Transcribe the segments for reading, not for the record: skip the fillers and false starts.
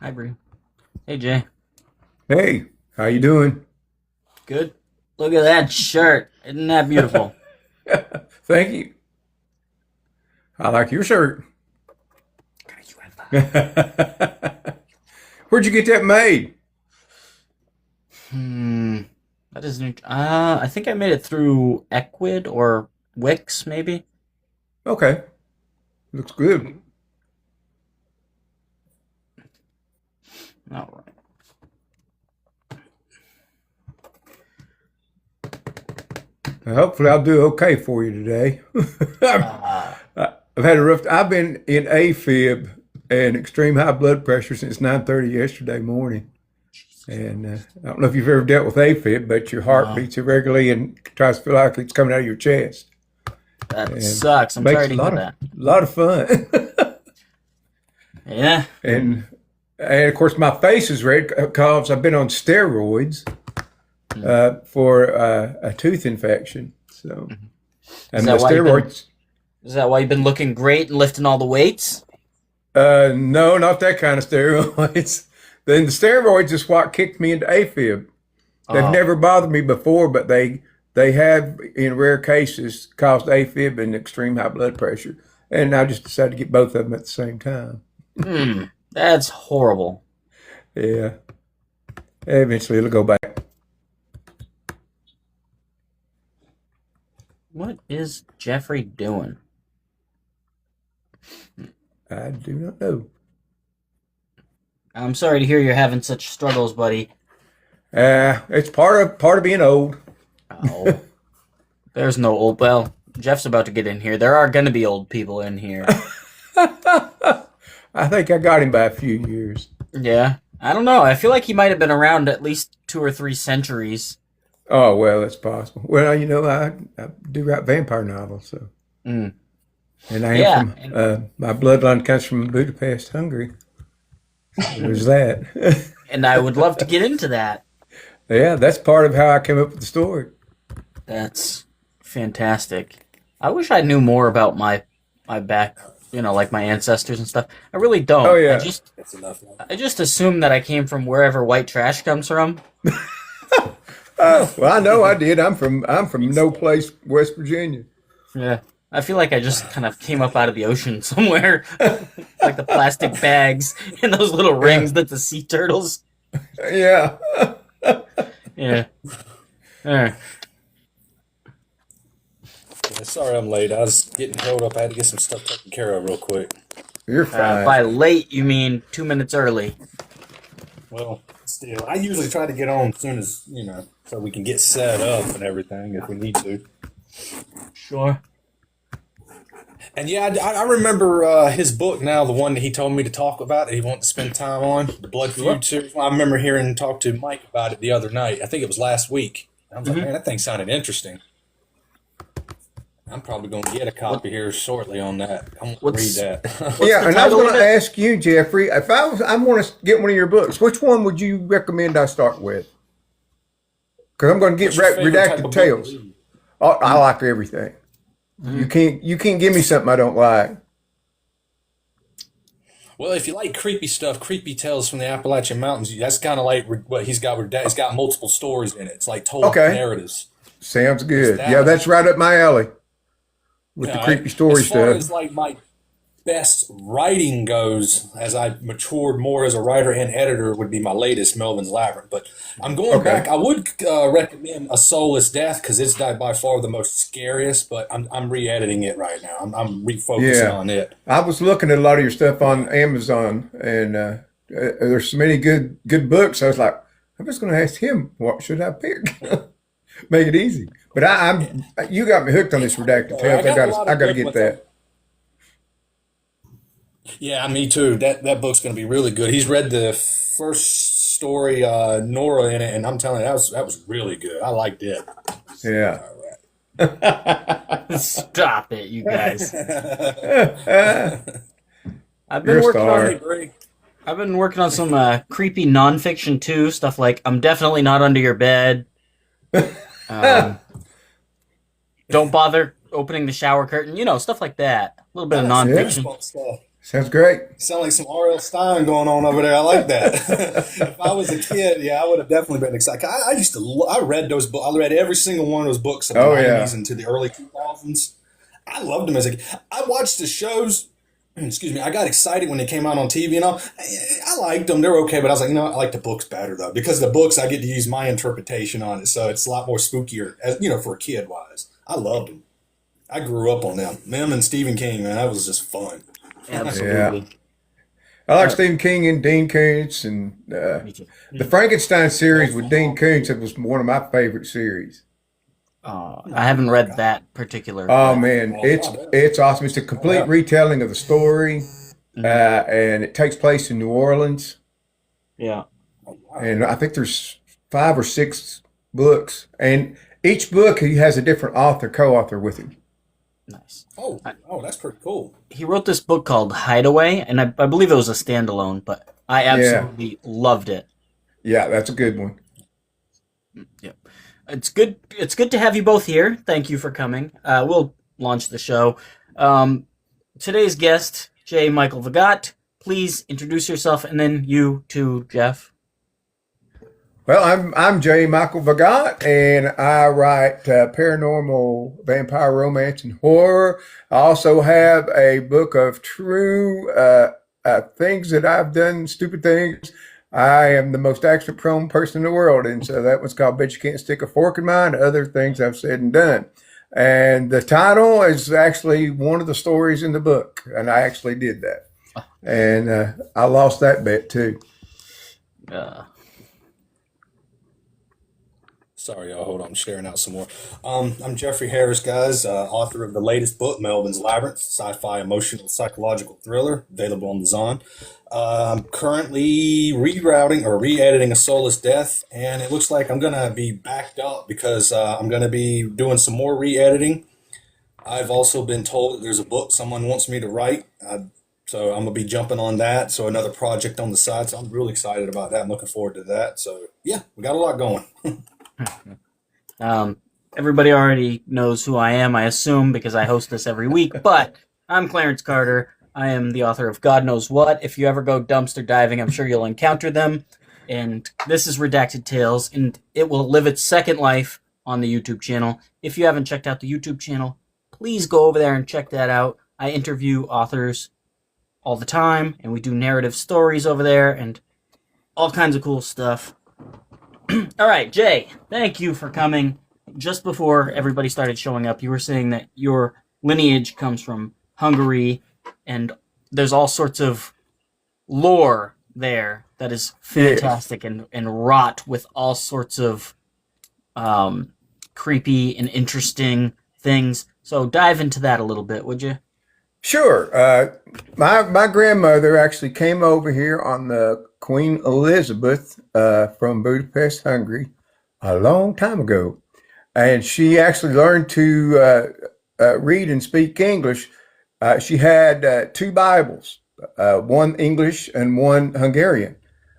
Hi, Bree. Hey, Jay. Hey, how you doing? Good. Look at that shirt. Isn't that beautiful? Thank you. I like your shirt. Where'd you get that made? Hmm. That is new. I think I made it through Equid or Wix, maybe. Okay, looks good. All right. Hopefully, I'll do okay for you today. Uh, I've had a rough. I've been in AFib and extreme high blood pressure since 9:30 yesterday morning. And I don't know if you've ever dealt with AFib, but your heart no, beats irregularly and tries to feel like it's coming out of your chest, that and sucks. I'm sorry makes to hear that. a lot of fun. Yeah. and and of course, my face is red because I've been on steroids Hmm. for a tooth infection. So, Is and the that why you've been? steroids, Is that why you've been looking great and lifting all the weights? no, not that kind of steroids. Then the steroids is what kicked me into AFib. They've Oh, never bothered me before, but they have, in rare cases, caused AFib and extreme high blood pressure. And I just decided to get both of them at the same time. that's horrible. Yeah, eventually it'll go back. What is Jeffrey doing? I do not know. I'm sorry to hear you're having such struggles, buddy. It's part of being old. Oh, there's no old. Well, Jeff's about to get in here. There are going to be old people in here. I think I got him by a few years. Yeah. I don't know. I feel like he might have been around at least 2 or 3 centuries. Oh well, that's possible. Well, I do write vampire novels, so Mm. and I am Yeah. from my bloodline comes from Budapest, Hungary. So there's that. And I would love to get into that. Yeah, that's part of how I came up with the story. That's fantastic. I wish I knew more about my back, like my ancestors and stuff. I really Oh don't. I yeah. just That's enough, man. I just assume that I came from wherever white trash comes from. Oh well, I know I did. I'm from no place, West Virginia. Yeah. I feel like I just kind of came up out of the ocean somewhere. Like the plastic bags and those little Yeah, rings that the sea turtles. yeah. Yeah. Alright. Yeah, sorry I'm late. I was getting held up. I had to get some stuff taken care of real quick. You're By fine. late, you mean 2 minutes early. Well, still, I usually try to get on as soon as, so we can get set up and everything if we need to. Sure. And yeah, I remember his book now, the one that he told me to talk about that he wanted to spend time on, the Blood Sure. Feud series. I remember hearing and talk to Mike about it the other night. I think it was last week. I was like, Hmm. man, that thing sounded interesting. I'm probably going to get a What copy here shortly on that. I'm going to read what's that. what's Yeah, the and I was title going of to it? ask you, Jeffrey, if I want to get one of your books, which one would you recommend I start with? Because I'm going to get What's your favorite type redacted of book to tales. read? I like everything. Mm-hmm. You can't give me something I don't like. Well, if you like creepy stuff, creepy tales from the Appalachian Mountains, that's kind of like what he's got. He's got multiple stories in it. It's like told Okay, narratives. sounds There's good. Yeah, that. that's right up my alley with the Yeah, I, creepy as story far stuff. as like my best writing goes, as I matured more as a writer and editor, would be my latest Melvin's Labyrinth. But I'm going Okay. back. I would recommend A Soulless Death because it's by far the most scariest. But I'm re-editing it right now. I'm refocusing Yeah. on it. I was looking at a lot of your stuff Yeah. on Amazon, and there's so many good books. I was like, I'm just going to ask him, what should I pick? Make it easy. But you got me hooked on this redacted I tales. got a lot I of got to good get ones. that. Yeah, me too. That book's going to be really good. He's read the first story, Nora in it, and I'm telling you, that was really good. I liked it. Yeah. All Stop it, you guys. I've You're been a working right. Hey, on star. Brig. I've been working on some creepy nonfiction too, stuff like I'm definitely not under your bed. Um, don't bother opening the shower curtain, stuff like that. A little bit of I like some Yeah. nonfiction. goosebump stuff. Sounds great. Sound like some R.L. Stein going on over there. I like that. If I was a kid, yeah, I would have definitely been excited. I used to. I read those books. I read every single one of those books in the Oh '90s yeah, into the early 2000s. I loved them as a kid. I watched the shows. Excuse me. I got excited when they came out on TV. I liked them. They're okay, but I was like, I like the books better though, because the books I get to use my interpretation on it, so it's a lot more spookier, as for a kid wise. I loved them. I grew up on them. Them and Stephen King, man, that was just fun. Absolutely. yeah. I like Uh, Stephen King and Dean Koontz, and Me too. the Frankenstein series with Dean Koontz. It was one of my favorite series. I haven't read that particular, Oh but man, Oh, it's awesome. It's a complete yeah. retelling of the story, mhm, and it takes place in New Orleans. yeah, And I think there's 5 or 6 books, and each book he has a different author, co-author with him. nice. Oh, I, oh, that's pretty cool. he wrote this book called Hideaway, and I believe it was a standalone, but I Yeah, absolutely loved it. yeah, that's a good one. Yep. It's good. It's good to have you both here. Thank you for coming. We'll launch the show. Um, Today's guest, J. Michael Vagott. Please introduce yourself, and then you too, Jeff. Well, I'm J. Michael Vagott, and I write paranormal, vampire romance, and horror. I also have a book of true things that I've done, stupid things. I am the most accident-prone person in the world, and so that one's called "Bet You Can't Stick a Fork in Mine." Other things I've said and done, and the title is actually one of the stories in the book, and I actually did that, and I lost that bet too. Uh, Sorry, y'all. Hold on. I'm sharing out some more. I'm Jeffrey Harris, guys, author of the latest book, Melvin's Labyrinth, sci-fi emotional psychological thriller, available on the Zon. I'm currently rerouting or re-editing A Soulless Death, and it looks like I'm going to be backed up because I'm going to be doing some more re-editing. I've also been told that there's a book someone wants me to write, so I'm going to be jumping on that. So another project on the side. So I'm really excited about that. I'm looking forward to that. So yeah, we got a lot going. um, Everybody already knows who I am, I assume, because I host this every week. But I'm Clarence Carter. I am the author of God Knows What. If you ever go dumpster diving, I'm sure you'll encounter them. And this is Redacted Tales, and it will live its second life on the YouTube channel. If you haven't checked out the YouTube channel, please go over there and check that out. I interview authors all the time, and we do narrative stories over there, and all kinds of cool stuff. All right, Jay, thank you for coming. Just before everybody started showing up, you were saying that your lineage comes from Hungary, and there's all sorts of lore there that is Yeah. fantastic and wrought with all sorts of creepy and interesting things. So dive into that a little bit, would you? Sure. My grandmother actually came over here on the Queen Elizabeth from Budapest, Hungary, a long time ago, and she actually learned to read and speak English. She had 2 Bibles, one English and one Hungarian,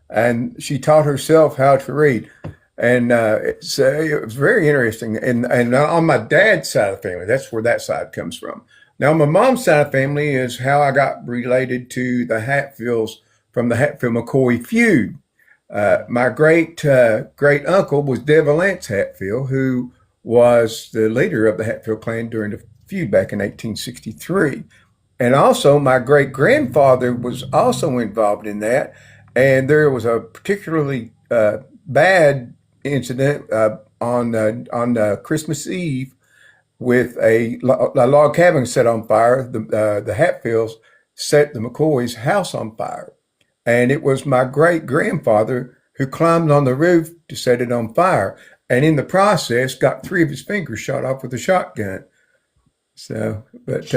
and she taught herself how to read. And it was very interesting. And on my dad's side of the family, that's where that side comes from. Now, my mom's side of the family is how I got related to the Hatfields from the Hatfield-McCoy feud. My great uncle was Devalance Hatfield, who was the leader of the Hatfield clan during the feud back in 1863. And also, my great grandfather was also involved in that. And there was a particularly bad incident on Christmas Eve with a log cabin set on fire. The Hatfields set the McCoys' house on fire. And it was my great grandfather who climbed on the roof to set it on fire. And in the process, got 3 of his fingers shot off with a shotgun. So, but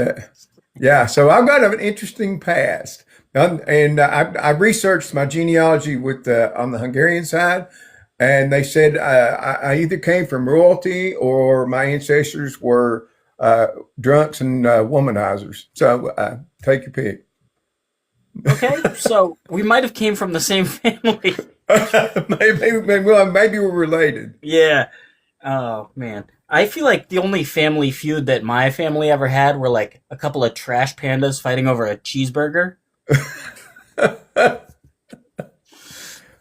yeah, so I've got an interesting past. And I researched my genealogy with on the Hungarian side, and they said I either came from royalty or my ancestors were drunks and womanizers. So take your pick. Okay, so we might have came from the same family. Maybe we're related. Yeah. Oh man. I feel like the only family feud that my family ever had were like a couple of trash pandas fighting over a cheeseburger.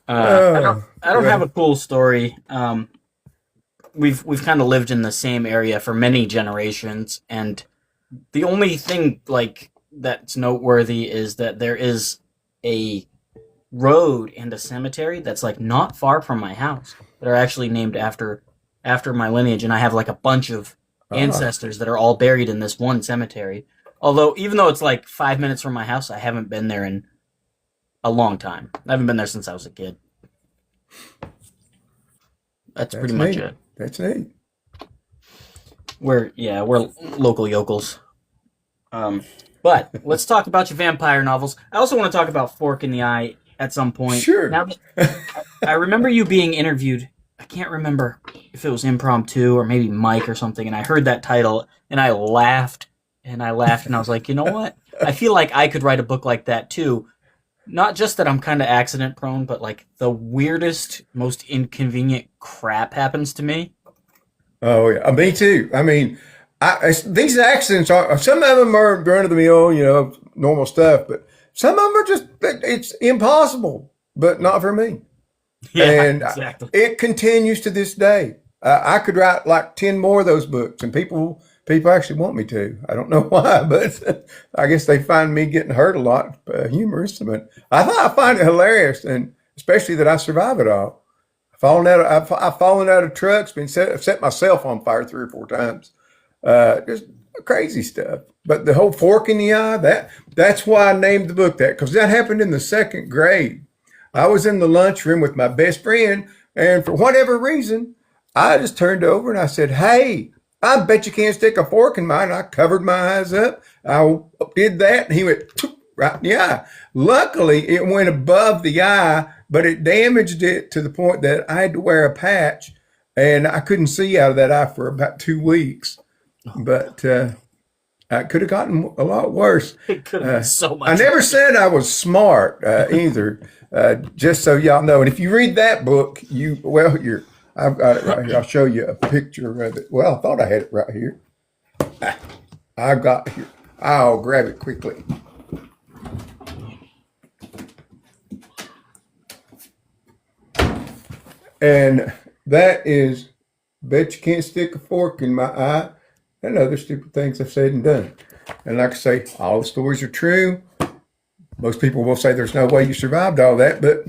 Oh, I don't have God. a cool story. We've kind of lived in the same area for many generations, and the only thing like that's noteworthy is that there is a road and a cemetery that's like not far from my house that are actually named after my lineage, and I have like a bunch of Ah, ancestors that are all buried in this one cemetery. Although even though it's like 5 minutes from my house, I haven't been there in a long time. I haven't been there since I was a kid. That's pretty that's much neat. it. That's neat. We're local yokels. But let's talk about your vampire novels. I also want to talk about Fork in the Eye at some point. Sure. Now that I remember you being interviewed, I can't remember if it was impromptu or maybe Mike or something, and I heard that title and I laughed and I laughed and I was like, you know what? I feel like I could write a book like that too. Not just that I'm kind of accident prone, but like the weirdest, most inconvenient crap happens to me. Oh yeah, me too. I mean, these accidents are some of them are run of the mill, normal stuff, but some of them are just it's impossible. But not for me, Yeah, and exactly. it continues to this day. I could write like 10 more of those books, and people actually want me to. I don't know why, but I guess they find me getting hurt a lot humorous. But I find it hilarious, and especially that I survive it all. I've fallen out of trucks, set myself on fire 3 or 4 times. Just crazy stuff. But the whole fork in the eye, that's why I named the book that, because that happened in the second grade. I was in the lunchroom with my best friend, and for whatever reason, I just turned over and I said, "Hey, I bet you can't stick a fork in mine." I covered my eyes up. I did that, and he went right in the eye. Luckily, it went above the eye, but it damaged it to the point that I had to wear a patch, and I couldn't see out of that eye for about 2 weeks. But it could have gotten a lot worse. It could have been so I much never worse. said I was smart either. Just so y'all know, and if you read that book, you're. I've got it right here. I'll show you a picture of it. Well, I thought I had it right here. I've got it here. I'll grab it quickly. And that is, bet you can't stick a fork in my eye, and other stupid things I've said and done. And like I say, all the stories are true. Most people will say there's no way you survived all that, but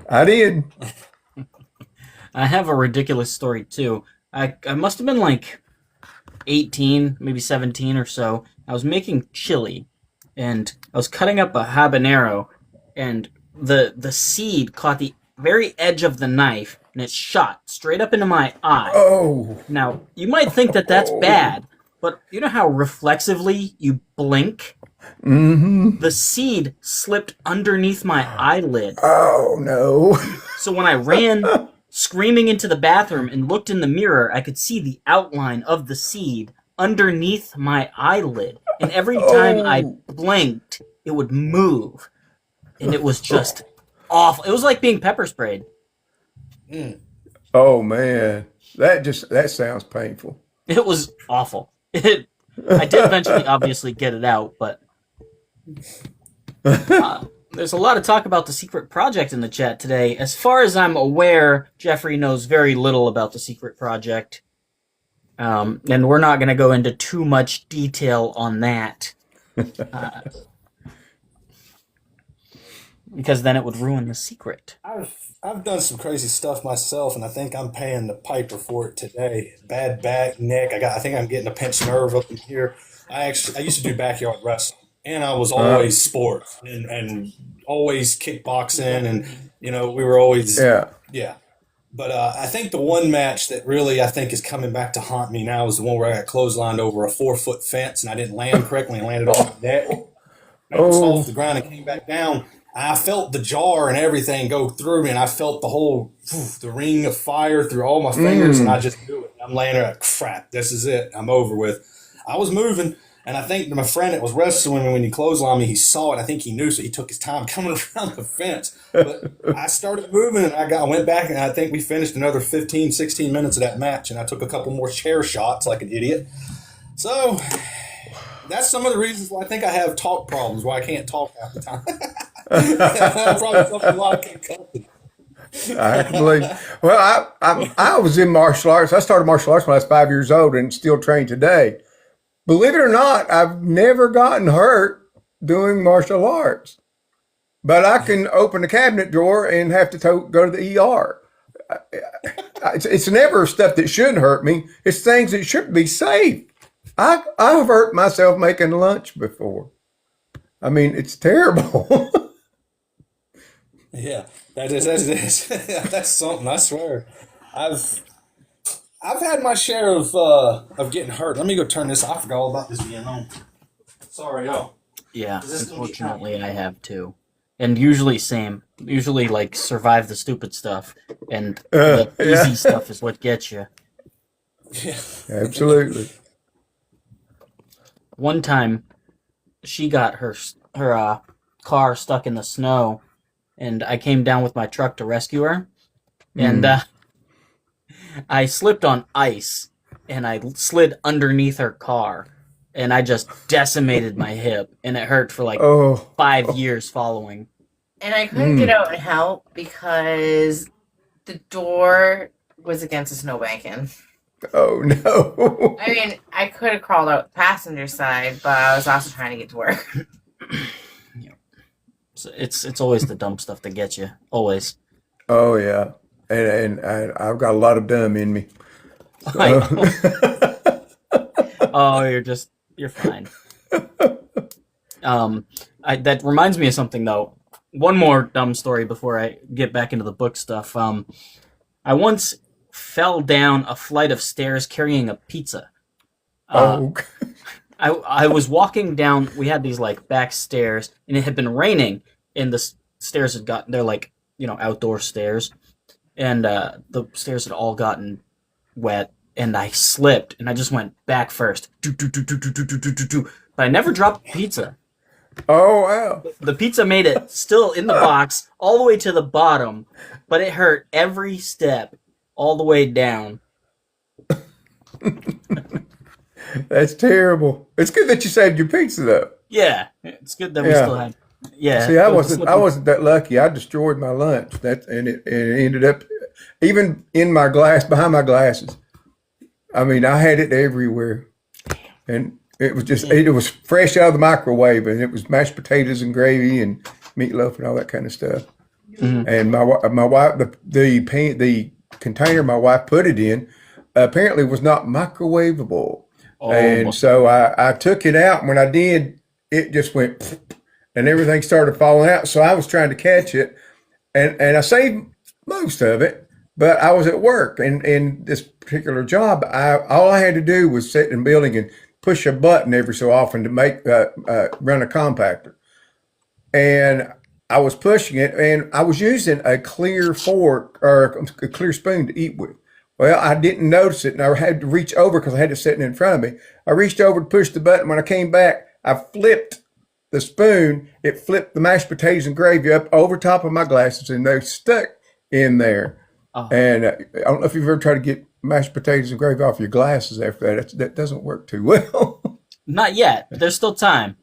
I did. I have a ridiculous story too. I must have been like 18, maybe 17 or so. I was making chili and I was cutting up a habanero and the seed caught the very edge of the knife and it shot straight up into my eye. Oh, Now, you might think that that's oh, bad, but you know how reflexively you blink? mm-hmm. The seed slipped underneath my eyelid. Oh no. So when I ran screaming into the bathroom and looked in the mirror, I could see the outline of the seed underneath my eyelid. And every time I Oh, blinked, it would move. And it was just awful. It was like being pepper sprayed. Mm. oh man. That sounds painful. It was awful. I did eventually obviously get it out, but there's a lot of talk about the secret project in the chat today. As far as I'm aware, Jeffrey knows very little about the secret project. And we're not going to go into too much detail on that uh, because then it would ruin the secret. I've done some crazy stuff myself, and I think I'm paying the piper for it today. Bad back, neck. I think I'm getting a pinched nerve up in here. I used to do backyard wrestling, and I was Uh, always sports and always kickboxing, and we were always yeah. yeah. But I think the one match that really I think is coming back to haunt me now is the one where I got clotheslined over a 4 foot fence and I didn't land correctly and landed on my neck. Bounced off Oh, the ground and came back down. I felt the jar and everything go through me, and I felt the whole the ring of fire through all my fingers, and I mm. just knew it. I'm laying there like crap. This is it. I'm over with. I was moving, And I think my friend that was wrestling me, when he clotheslined me, he saw it. I think he knew, so he took his time coming around the fence. But I started moving, and I went back, and I think we finished another 15, 16 minutes of that match, and I took a couple more chair shots like an idiot. So that's some of the reasons why I think I have talk problems, why I can't talk half the time. Probably something a lot of concussion. I can believe. Well, I was in martial arts. I started martial arts when I was 5 years old and still train today. Believe it or not, I've never gotten hurt doing martial arts. But I can open the cabinet drawer and have to go to the ER. It's never stuff that shouldn't hurt me. It's things that should be safe. I've hurt myself making lunch before. I mean, it's terrible. Yeah, that's something, I swear. I've had my share of getting hurt. Let me go turn this off. I forgot all about this being on. Sorry, y'all. Yeah, unfortunately, I have too. And usually, same. Usually, like, survive the stupid stuff, and the easy stuff is what gets you. Yeah. Absolutely. One time, she got her car stuck in the snow, and I came down with my truck to rescue her, and I slipped on ice, and I slid underneath her car, and I just decimated my hip, and it hurt for like 5 years following. And I couldn't get out and help because the door was against a snowbanking. Oh, no. I mean, I could have crawled out the passenger side, but I was also trying to get to work. So it's always the dumb stuff that gets you. Always. Oh, yeah. And I've got a lot of dumb in me. Oh, you're fine. That reminds me of something, though. One more dumb story before I get back into the book stuff. I once fell down a flight of stairs carrying a pizza. I was walking down. We had these like back stairs, and it had been raining, and the stairs had gotten, they're like, outdoor stairs, and the stairs had all gotten wet, and I slipped, and I just went back first. But I never dropped the pizza. Oh, wow. The pizza made it still in the box all the way to the bottom, but it hurt every step all the way down. That's terrible. It's good that you saved your pizza, though. Yeah, it's good that we still had. Yeah. See, I wasn't that lucky. I destroyed my lunch. And it ended up even in my glass, behind my glasses. I mean, I had it everywhere, and it was fresh out of the microwave, and it was mashed potatoes and gravy and meatloaf and all that kind of stuff. Mm-hmm. And my wife, the container my wife put it in, apparently was not microwavable. Oh. And so I took it out, and when I did, it just went, and everything started falling out. So I was trying to catch it, and I saved most of it, but I was at work, and in this particular job, all I had to do was sit in the building and push a button every so often to make run a compactor. And I was pushing it, and I was using a clear fork or a clear spoon to eat with. Well, I didn't notice it, and I had to reach over because I had it sitting in front of me. I reached over to push the button. When I came back, I flipped the spoon. It flipped the mashed potatoes and gravy up over top of my glasses, and they stuck in there. Oh. And I don't know if you've ever tried to get mashed potatoes and gravy off your glasses after that. That doesn't work too well. Not yet. There's still time.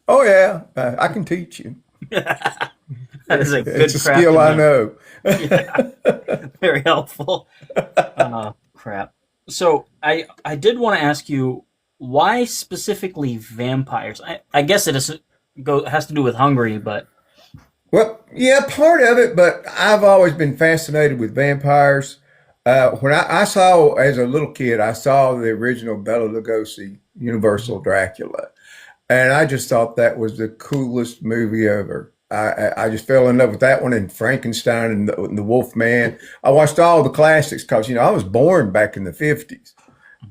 Oh, yeah. I can teach you. That is a good It's a skill I know. Yeah. Very helpful. Crap. So I did want to ask you, why specifically vampires? I guess it has to do with Hungary, but... Well, yeah, part of it, but I've always been fascinated with vampires. When I saw, as a little kid, I saw the original Bela Lugosi Universal Dracula, and I just thought that was the coolest movie ever. I just fell in love with that one, and Frankenstein and the Wolf Man. I watched all the classics because, I was born back in the 50s.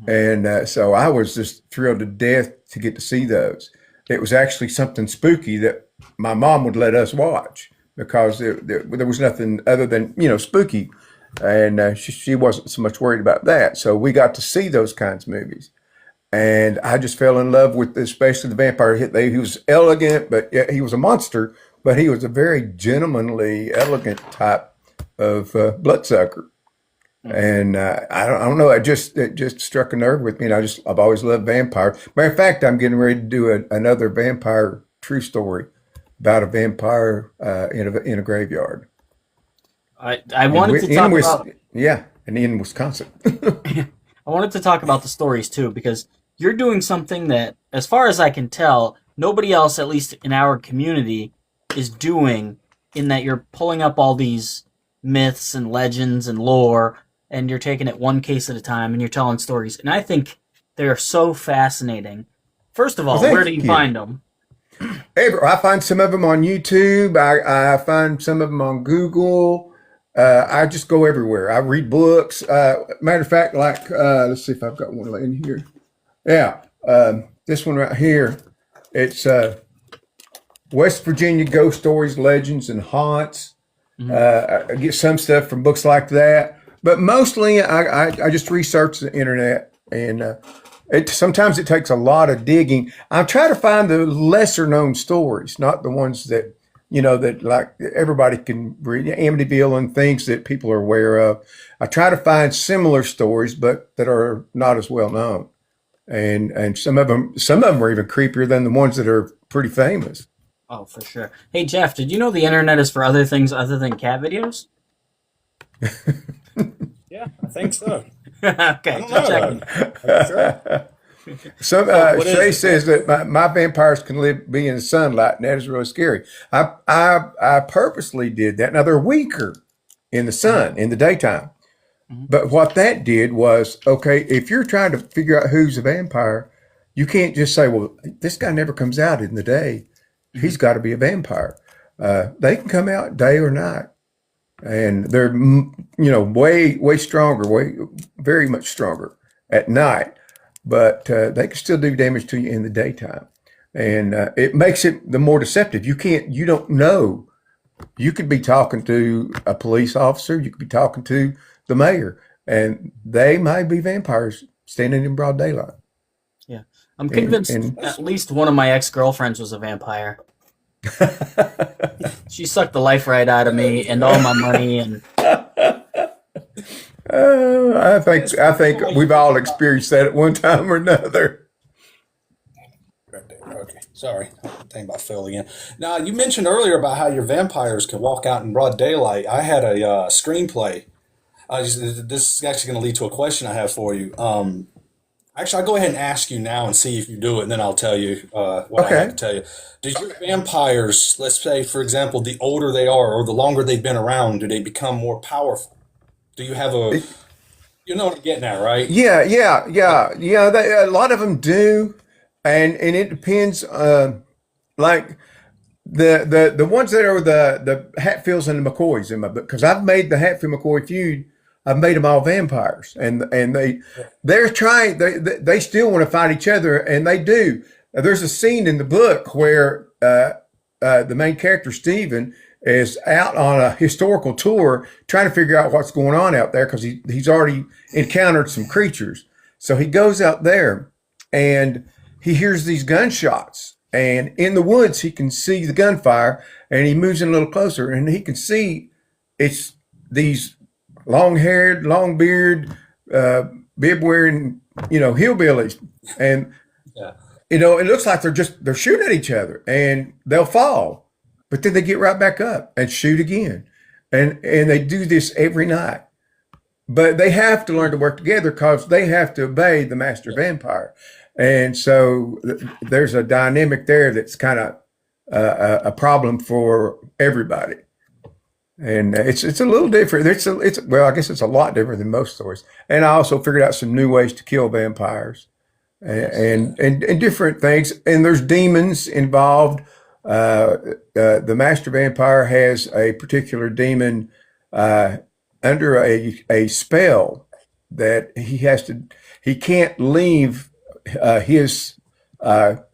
Mm-hmm. And so I was just thrilled to death to get to see those. It was actually something spooky that my mom would let us watch because there was nothing other than, spooky. And she wasn't so much worried about that. So we got to see those kinds of movies. and I just fell in love with, especially the vampire. He was elegant, but yeah, he was a monster, but he was a very gentlemanly, elegant type of bloodsucker. And I don't know. It just struck a nerve with me, and I've always loved vampire. Matter of fact, I'm getting ready to do another vampire true story about a vampire in a graveyard. I wanted to talk about Yeah, and in Wisconsin. I wanted to talk about the stories too, because you're doing something that, as far as I can tell, nobody else, at least in our community, is doing. In that you're pulling up all these myths and legends and lore, and you're taking it one case at a time, and you're telling stories. And I think they're so fascinating. First of all, Well, where do thank you you. find them? I find some of them on YouTube. I find some of them on Google. I just go everywhere. I read books. Matter of fact, like let's see if I've got one in here. Yeah, this one right here. It's West Virginia Ghost Stories, Legends, and Haunts. I get some stuff from books like that, but mostly I just research the internet, and sometimes it takes a lot of digging. I try to find the lesser known stories, not the ones that that like everybody can read, Amityville and things that people are aware of. I try to find similar stories, but that are not as well known, and some of them are even creepier than the ones that are pretty famous. Oh, for sure. Hey, Jeff, did you know the internet is for other things other than cat videos? Yeah, I think so. Okay, I don't just know. checking. Sure. What is Shay it? says that my vampires can be in the sunlight, and that is really scary. I purposely did that. Now they're weaker in the sun in the daytime, but what that did was, okay, if you're trying to figure out who's a vampire, you can't just say, well, this guy never comes out in the day. He's got to be a vampire. They can come out day or night, and they're way stronger, very much stronger at night. But they can still do damage to you in the daytime, and it makes it the more deceptive. You don't know. You could be talking to a police officer. You could be talking to the mayor, and they might be vampires standing in broad daylight. Yeah. I'm And, convinced and at least one of my ex-girlfriends was a vampire. She sucked the life right out of me and all my money, and I think we've all experienced that at one time or another. Right there. Okay, sorry. Thinking about Phil again. Now, you mentioned earlier about how your vampires can walk out in broad daylight. I had a screenplay. This is actually going to lead to a question I have for you. Actually, I'll go ahead and ask you now and see if you do it, and then I'll tell you what I have Okay. to tell you. Do your vampires, let's say, for example, the older they are or the longer they've been around, do they become more powerful? Do you have you know what I'm getting at, right? Yeah. A lot of them do, and it depends. Like the ones that are the Hatfields and the McCoys in my book, because I've made the Hatfield McCoy feud. I've made them all vampires, and they're trying. They still want to fight each other, and they do. There's a scene in the book where the main character Stephen is out on a historical tour trying to figure out what's going on out there because he's already encountered some creatures. So he goes out there and he hears these gunshots, and in the woods he can see the gunfire, and he moves in a little closer and he can see it's these long-haired, long-beard, bib-wearing, hillbillies, and Yeah. it looks like they're shooting at each other, and they'll fall, but then they get right back up and shoot again, and they do this every night. But they have to learn to work together because they have to obey the master vampire, and so there's a dynamic there that's kind of a problem for everybody. And it's a little different. Well, I guess it's a lot different than most stories. And I also figured out some new ways to kill vampires and different things. And there's demons involved. The master vampire has a particular demon under a spell that he can't leave his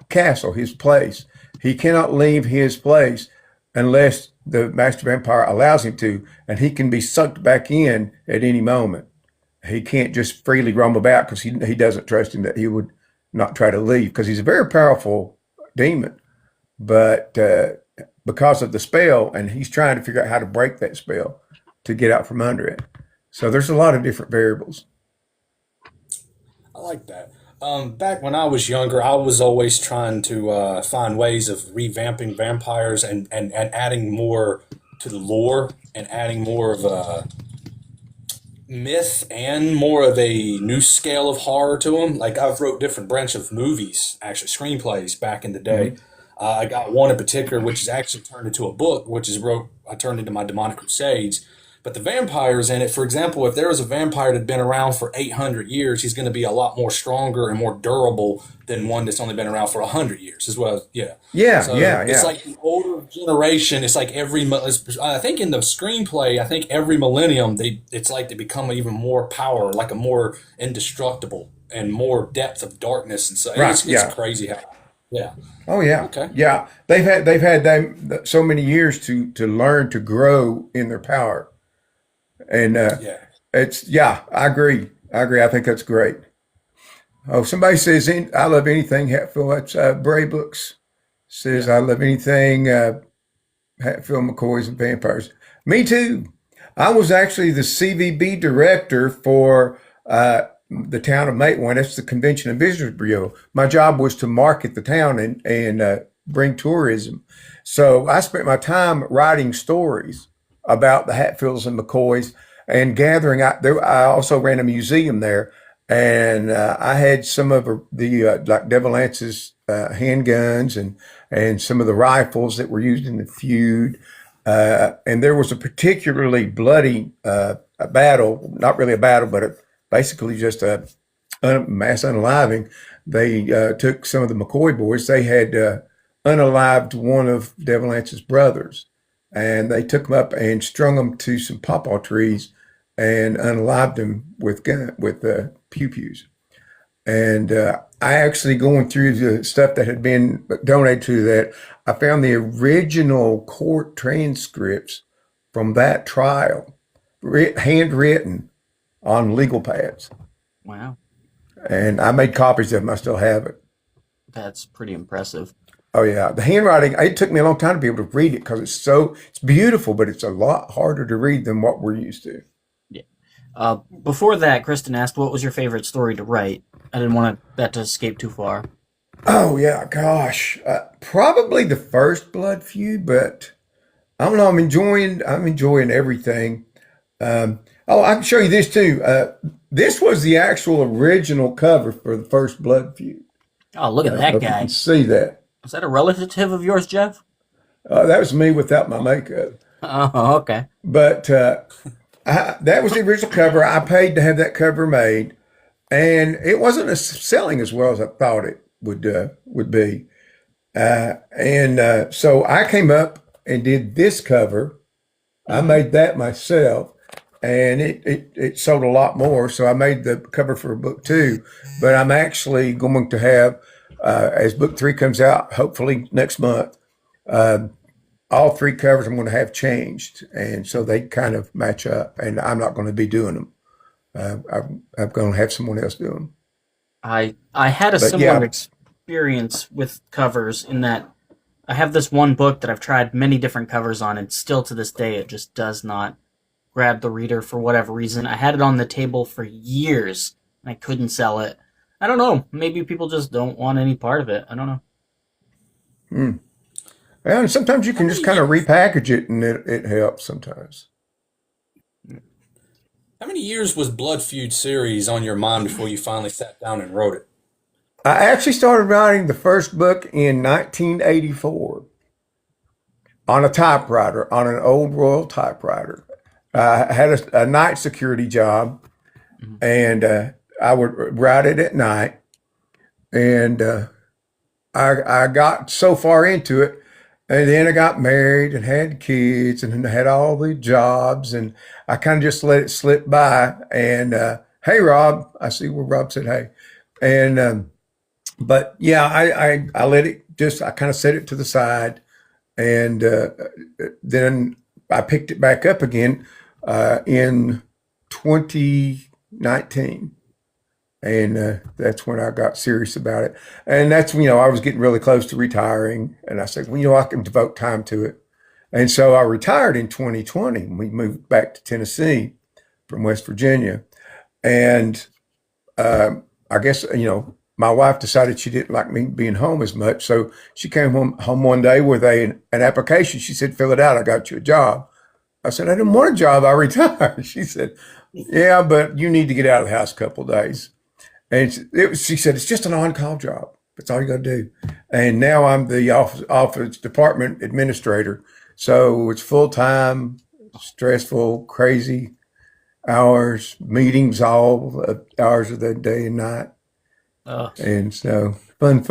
castle, his place. He cannot leave his place unless the master vampire allows him to, and he can be sucked back in at any moment. He can't just freely roam about because he doesn't trust him that he would not try to leave because he's a very powerful demon, but because of the spell, and he's trying to figure out how to break that spell to get out from under it. So there's a lot of different variables. I like that. Back when I was younger, I was always trying to find ways of revamping vampires and adding more to the lore and adding more of a myth and more of a new scale of horror to them. Like I've wrote different branch of movies, actually screenplays back in the day. I got one in particular, which is actually turned into a book, which is wrote I turned into my Demonic Crusades. But the vampires in it, for example, if there was a vampire that had been around for 800 years, he's going to be a lot more stronger and more durable than one that's only been around for 100 years as well. Yeah. Yeah, So yeah, it's yeah. like the older generation. It's like I think in the screenplay, I think every millennium, it's like they become even more power, like a more indestructible and more depth of darkness. And so Right, it's yeah. crazy how, yeah. Oh yeah, Okay. yeah. They've had them so many years to learn to grow in their power, and Yeah. it's yeah. I agree. I agree. I think that's great. Oh, somebody says I love anything Hatfield. That's Bray Books says Yeah. I love anything Hatfield McCoy's and vampires. Me too. I was actually the CVB director for the town of Matewan. That's the Convention and Visitors Bureau. My job was to market the town and bring tourism. So I spent my time writing stories about the Hatfields and McCoys and gathering. I also ran a museum there, and I had some of the like Devil Lance's handguns and some of the rifles that were used in the feud. And there was a particularly bloody a battle, not really a battle, but basically just a mass unaliving. They took some of the McCoy boys. They had unalived one of Devil Ance's brothers, and they took him up and strung him to some pawpaw trees and unalived him with pew pews. And I actually going through the stuff that had been donated to that, I found the original court transcripts from that trial, handwritten on legal pads. Wow, And I made copies of them. I still have it. that's pretty impressive. Oh yeah, the handwriting. It took me a long time to be able to read it because it's beautiful, but it's a lot harder to read than what we're used to. Yeah. Before that, Kristen asked, "What was your favorite story to write?" I didn't want that to escape too far. Oh yeah, gosh, probably the first Blood Feud, but I don't know. I'm enjoying everything. Oh, I can show you this too. This was the actual original cover for the first Blood Feud. Oh, look I at don't know that if you can guy. see that. Is that a relative of yours, Jeff? That was me without my makeup. Oh, okay. But that was the original cover. I paid to have that cover made, and it wasn't selling as well as I thought it would be. And so I came up and did this cover. I made that myself, and it sold a lot more. So I made the cover for book two, but I'm actually going to have, as book three comes out, hopefully next month, all three covers I'm going to have changed, and so they kind of match up. And I'm not going to be doing them. I'm going to have someone else do them. I had a But similar yeah, experience with covers in that I have this one book that I've tried many different covers on, and still to this day it just does not grab the reader for whatever reason. I had it on the table for years and I couldn't sell it. I don't know. Maybe people just don't want any part of it. I don't know. mm. And sometimes you How can many just kind of years? repackage it, and it helps sometimes. How many years was Blood Feud series on your mind before you finally sat down and wrote it? I actually started writing the first book in 1984 on a typewriter, on an old Royal typewriter. I had a night security job, Mhm. and I would write it at night. And I got so far into it, and then I got married and had kids, and then I had all the jobs, and I kind of just let it slip by. And hey, Rob, I see where Rob said hey, and but yeah, I let it just I kind of set it to the side, and then I picked it back up again in 2019, And that's when I got serious about it. And that's, I was getting really close to retiring. And I said, well, I can devote time to it. And so I retired in 2020. We moved back to Tennessee from West Virginia. And I guess, my wife decided she didn't like me being home as much. So she came home one day with an application. She said, fill it out. I got you a job. I said, I didn't want a job. I retired. She said, yeah, but you need to get out of the house a couple of days. And she said, it's just an on-call job. That's all you got to do. And now I'm the office department administrator. So it's full-time, stressful, crazy hours, meetings all hours of the day and night. Oh, And so fun.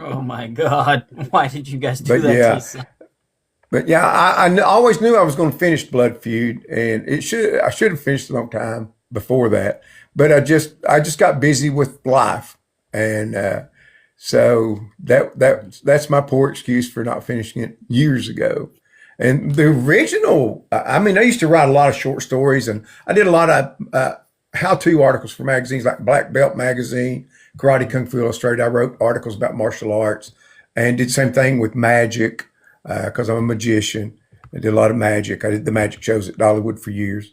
oh my God. Why did you guys do But that to yeah, yourself? but yeah, I always knew I was going to finish Blood Feud, and I should have finished a long time before that. But I just got busy with life, and so that's my poor excuse for not finishing it years ago. And the original, I mean, I used to write a lot of short stories, and I did a lot of how-to articles for magazines like Black Belt Magazine, Karate Kung Fu Illustrated. I wrote articles about martial arts, and did the same thing with magic because I'm a magician. I did a lot of magic. I did the magic shows at Dollywood for years.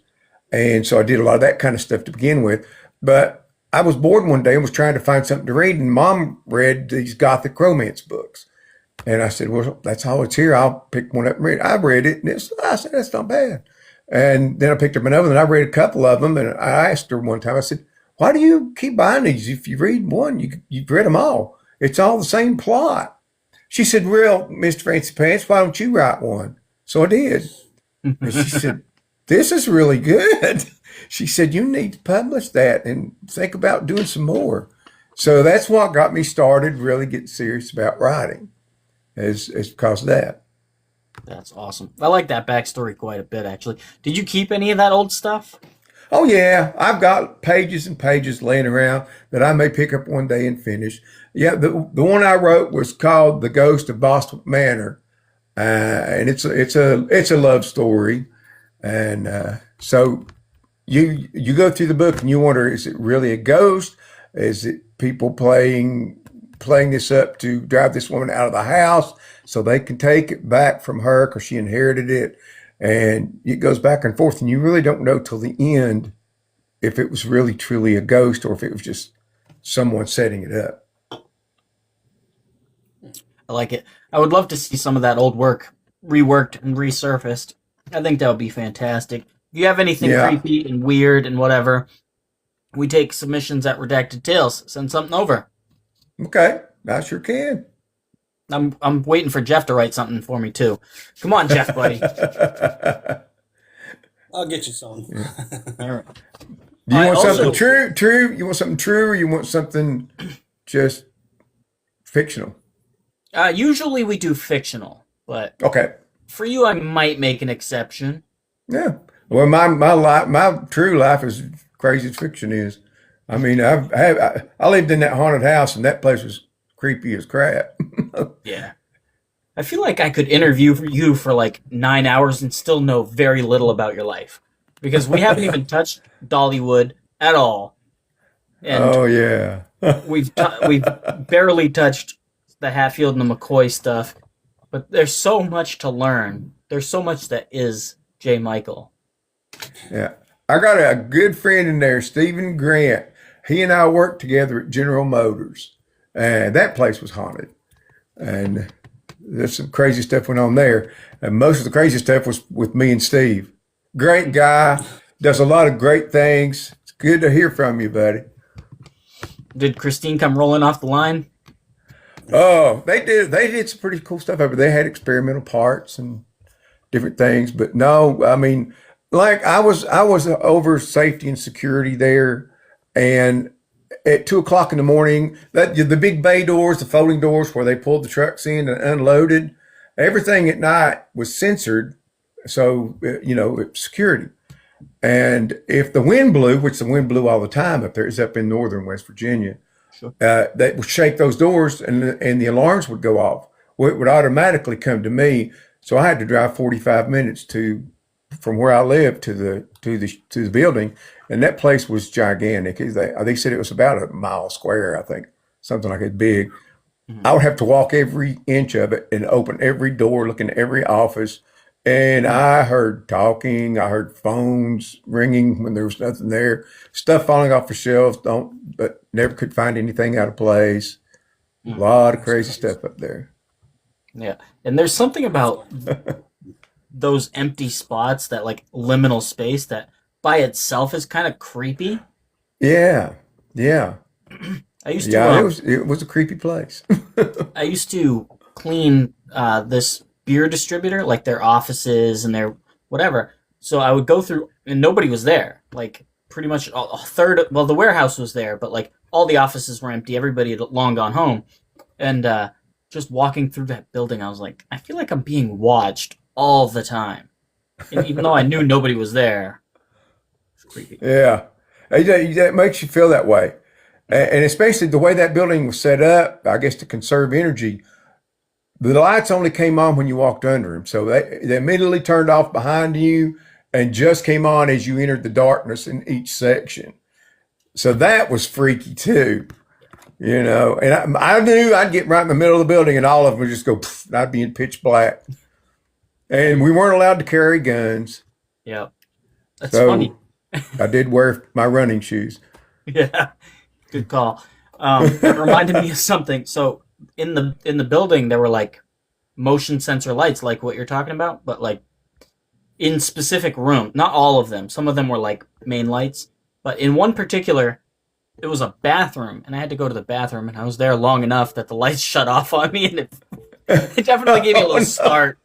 And so I did a lot of that kind of stuff to begin with. But I was bored one day and was trying to find something to read, and Mom read these Gothic romance books. And I said, well, that's all it's here. I'll pick one up and read it. I read it, and I said, that's not bad. And then I picked up another, and I read a couple of them. And I asked her one time, I said, why do you keep buying these? If you read one, you've read them all. It's all the same plot. She said, well, Mr. Fancy Pants, why don't you write one? So I did. And she said, this is really good. She said, you need to publish that and think about doing some more. So that's what got me started, really getting serious about writing, is because of that. That's awesome. I like that backstory quite a bit, actually. Did you keep any of that old stuff? Oh, yeah. I've got pages and pages laying around that I may pick up one day and finish. Yeah, the one I wrote was called The Ghost of Bostwick Manor. And it's a love story. And so you go through the book and you wonder, is it really a ghost? Is it people playing this up to drive this woman out of the house so they can take it back from her because she inherited it? And it goes back and forth, and you really don't know till the end if it was really truly a ghost or if it was just someone setting it up. I like it. I would love to see some of that old work reworked and resurfaced. I think that would be fantastic. If you have anything Yeah. creepy and weird and whatever, we take submissions at Redacted Tales. Send something over. Okay, I sure can. I'm waiting for Jeff to write something for me too. Come on, Jeff, buddy. I'll get you some. All right. You I want also- something true? You want something true, or you want something just fictional? Usually we do fictional, but Okay. for you, I might make an exception. Yeah. Well, my true life is crazy as fiction is. I mean, I lived in that haunted house, and that place was creepy as crap. Yeah. I feel like I could interview you for like 9 hours and still know very little about your life. Because we haven't even touched Dollywood at all. And Oh yeah. we've barely touched the Hatfield and the McCoy stuff. But there's so much to learn. There's so much that is J. Michael. Yeah. I got a good friend in there, Stephen Grant. He and I worked together at General Motors, and that place was haunted. And there's some crazy stuff went on there. And most of the crazy stuff was with me and Steve. Great guy, does a lot of great things. It's good to hear from you, buddy. Did Christine come rolling off the line? Oh, they did some pretty cool stuff over there. They had experimental parts and different things. But no, I mean, like I was over safety and security there, and at 2 o'clock in the morning, the big bay doors, the folding doors where they pulled the trucks in and unloaded, everything at night was censored. So, it's security. And if the wind blew, which the wind blew all the time up there, it's up in northern West Virginia, Sure. they would shake those doors and the alarms would go off. Well, it would automatically come to me. So I had to drive 45 minutes to from where I lived to the building, and that place was gigantic. They said it was about a mile square, I think, something like it big. Mhm. I would have to walk every inch of it and open every door, look in every office. And I heard talking, I heard phones ringing when there was nothing there, stuff falling off the shelves, but never could find anything out of place. A Mhm. lot of crazy stuff up there. Yeah. And there's something about those empty spots, that like liminal space, that by itself is kind of creepy. Yeah, yeah, I used to yeah. It was a creepy place. I used to clean this beer distributor, like their offices and their whatever. So I would go through, and nobody was there. Like pretty much a third. Well, the warehouse was there, but like all the offices were empty. Everybody had long gone home, and just walking through that building, I was like, I feel like I'm being watched all the time, and even though I knew nobody was there, it's creepy. Yeah, that makes you feel that way, and especially the way that building was set up. I guess to conserve energy, the lights only came on when you walked under them, so they immediately turned off behind you and just came on as you entered the darkness in each section. So that was freaky too, And I knew I'd get right in the middle of the building, and all of them would just go, pff, and I'd be in pitch black. And we weren't allowed to carry guns, Yeah, that's funny. so I did wear my running shoes. Yeah, good call. That reminded me of something. So in the building, there were like motion sensor lights, like what you're talking about, but like in specific room. Not all of them. Some of them were like main lights, but in one particular, it was a bathroom, and I had to go to the bathroom, and I was there long enough that the lights shut off on me, and it definitely gave me a Oh, little no. start.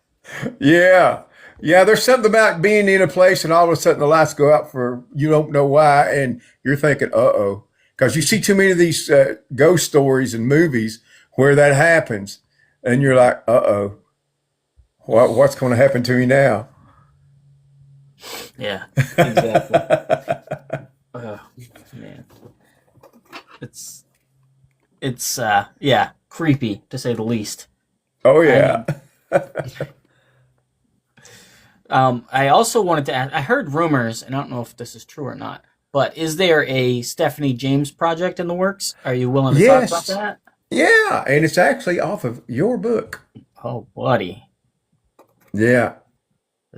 Yeah. Yeah, there's something about being in a place and all of a sudden the lights go out for you don't know why, and you're thinking, uh-oh. Because you see too many of these ghost stories and movies where that happens, and you're like, uh-oh, what's going to happen to me now? Yeah, exactly. Oh man, it's yeah, creepy to say the least. Oh, I yeah. mean, I also wanted to ask. I heard rumors, and I don't know if this is true or not. But is there a Stephanie James project in the works? Are you willing to talk about Yes. that? Yeah. And it's actually off of your book. Oh, buddy. Yeah.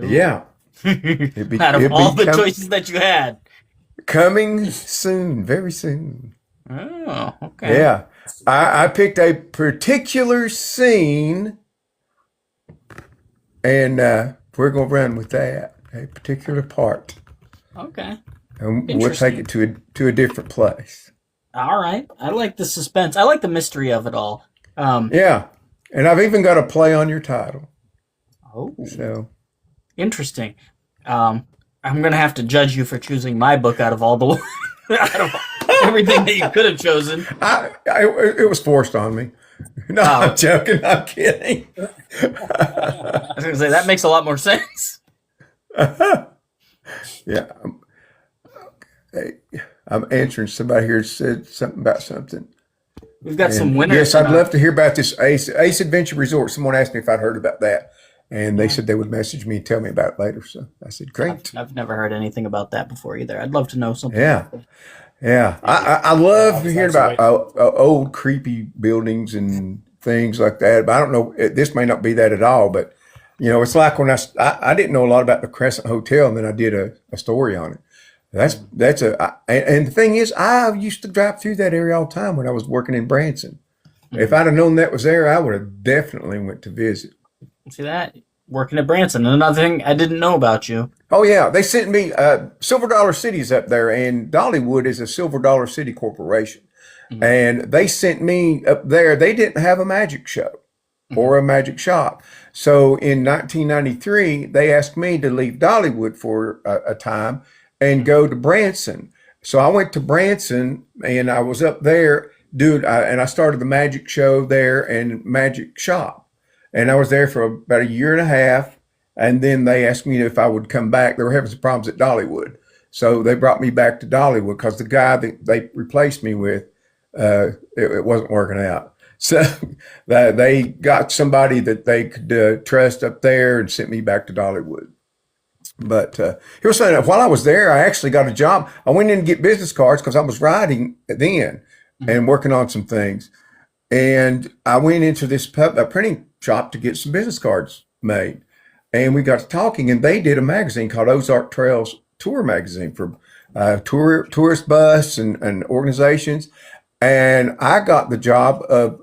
Ooh. Yeah. Out of It'll all be the choices that you had. coming soon, very soon. Oh, okay. Yeah. I picked a particular scene, and we're going to run with that, a particular part. Okay. And we'll take it to a different place. All right. I like the suspense. I like the mystery of it all. Yeah. And I've even got a play on your title. Oh, So, interesting. I'm gonna have to judge you for choosing my book out of all the out of everything that you could have chosen. it was forced on me. No, Oh. I'm joking. I'm kidding. I was gonna say that makes a lot more sense. Yeah. Hey, I'm answering somebody here said something about something. We've got some And winners. yes, I'd love to hear about this Ace Adventure Resort. Someone asked me if I'd heard about that, and they said they would message me and tell me about it later. So I said, great. I've never heard anything about that before either. I'd love to know something. Yeah, yeah. I love Yeah, hearing about old creepy buildings and things like that. But I don't know. This may not be that at all. But it's like when I didn't know a lot about the Crescent Hotel, and then I did a story on it. And the thing is, I used to drive through that area all the time when I was working in Branson. If I'd have known that was there, I would have definitely went to visit. See that? Working at Branson. Another thing I didn't know about you. Oh yeah, they sent me Silver Dollar City's up there, and Dollywood is a Silver Dollar City corporation, and they sent me up there. They didn't have a magic show or a magic shop, so in 1993 they asked me to leave Dollywood for a time and go to Branson. So I went to Branson, and I was up there, and I started the magic show there and magic shop. And I was there for about a year and a half. And then they asked me if I would come back. They were having some problems at Dollywood. So they brought me back to Dollywood because the guy that they replaced me with, it wasn't working out. So they got somebody that they could trust up there and sent me back to Dollywood. But he was saying that while I was there, I actually got a job. I went in to get business cards because I was writing then and working on some things. And I went into this printing shop to get some business cards made. And we got to talking, and they did a magazine called Ozark Trails Tour Magazine for tourist bus and organizations. And I got the job of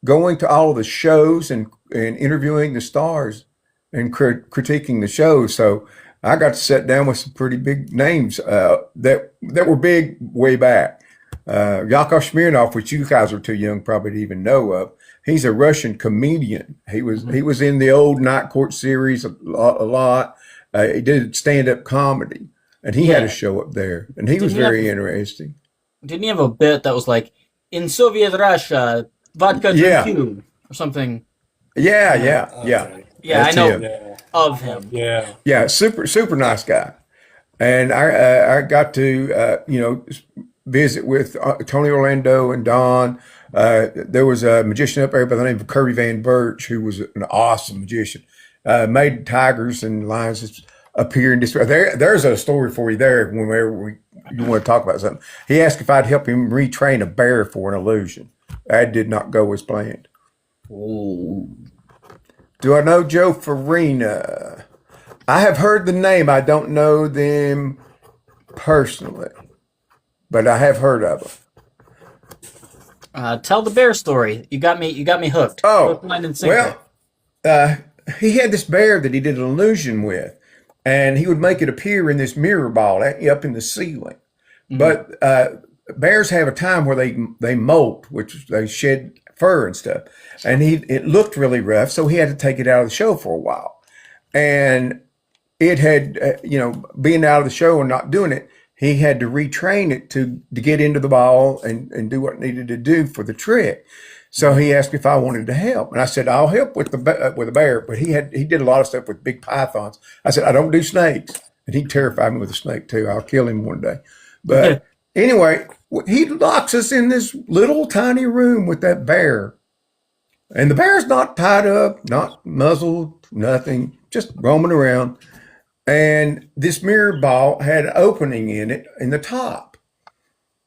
going to all of the shows and interviewing the stars and critiquing the shows. So I got to sit down with some pretty big names that were big way back. Yakov Smirnoff, which you guys are too young probably to even know of. He's a Russian comedian. He was in the old Night Court series a lot. He did stand-up comedy, and he had a show up there, and he was very interesting. Didn't he have a bit that was like, in Soviet Russia, vodka drink or something? Yeah, I know of him. Yeah, super nice guy. And I got to visit with Tony Orlando and Don. There was a magician up there by the name of Kirby Van Birch, who was an awesome magician. Made tigers and lions appear in this. There's a story for you there whenever you want to talk about something. He asked if I'd help him retrain a bear for an illusion. That did not go as planned. Oh. Do I know Joe Farina? I have heard the name. I don't know them personally, but I have heard of them. Tell the bear story. You got me hooked. Oh, hook, line, and sinker. Well, he had this bear that he did an illusion with, and he would make it appear in this mirror ball up in the ceiling. Mm-hmm. But bears have a time where they molt, which they shed fur and stuff, and it looked really rough, so he had to take it out of the show for a while. And it had, being out of the show and not doing it, he had to retrain it to get into the ball and do what it needed to do for the trick. So he asked if I wanted to help, and I said I'll help with the bear. But he did a lot of stuff with big pythons. I said I don't do snakes, and he terrified me with a snake too. I'll kill him one day. But anyway, he locks us in this little tiny room with that bear, and the bear's not tied up, not muzzled, nothing, just roaming around. And this mirror ball had an opening in it in the top,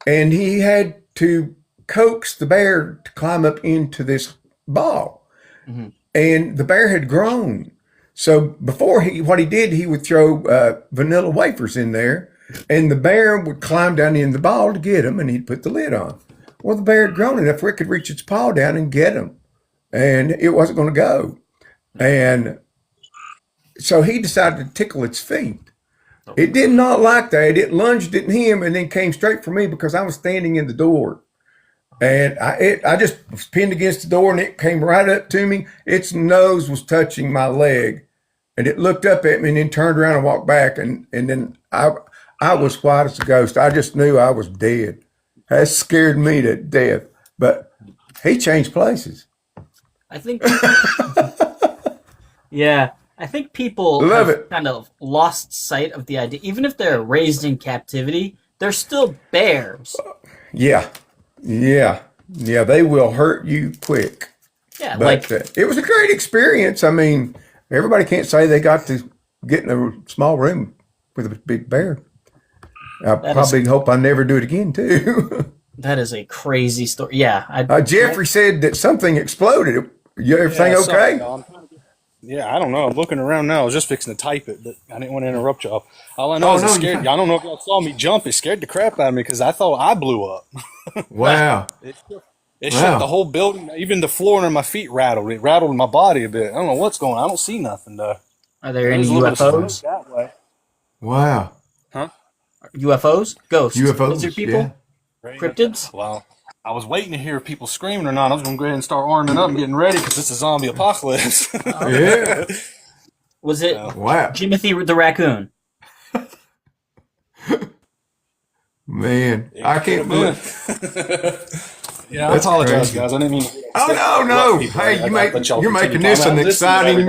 and he had to coax the bear to climb up into this ball. Mm-hmm. And the bear had grown. So before what he did, he would throw vanilla wafers in there, and the bear would climb down in the ball to get them, and he'd put the lid on. Well, the bear had grown enough where it could reach its paw down and get them, and it wasn't going to go. And so he decided to tickle its feet. It did not like that. It lunged at him and then came straight for me because I was standing in the door. And I just was pinned against the door, and it came right up to me. Its nose was touching my leg, and it looked up at me and then turned around and walked back. And then I was white as a ghost. I just knew I was dead. That scared me to death. But he changed places. I think. Yeah. I think people kind of lost sight of the idea. Even if they're raised in captivity, they're still bears. Yeah. They will hurt you quick. Yeah, but it was a great experience. I mean, everybody can't say they got to get in a small room with a big bear. I probably hope I never do it again, too. That is a crazy story. Yeah. Jeffrey said that something exploded. Everything okay? Yeah, I don't know. I'm looking around now. I was just fixing to type it, but I didn't want to interrupt y'all. All I know is it scared. I don't know if y'all saw me jump. It scared the crap out of me because I thought I blew up. Wow. It shook the whole building. Even the floor under my feet rattled. It rattled my body a bit. I don't know what's going on. I don't see nothing, though. Are there any UFOs? That way. Wow. Huh? UFOs? Ghosts? UFOs? Lizard people? Yeah. Cryptids? Well, I was waiting to hear people screaming or not. I was going to go ahead and start arming up and getting ready because it's a zombie apocalypse. Yeah. Was it wow. Jimothy the raccoon? Man, I can't believe. Yeah, I apologize, guys. I didn't mean. Oh no! Hey, you're making this an exciting.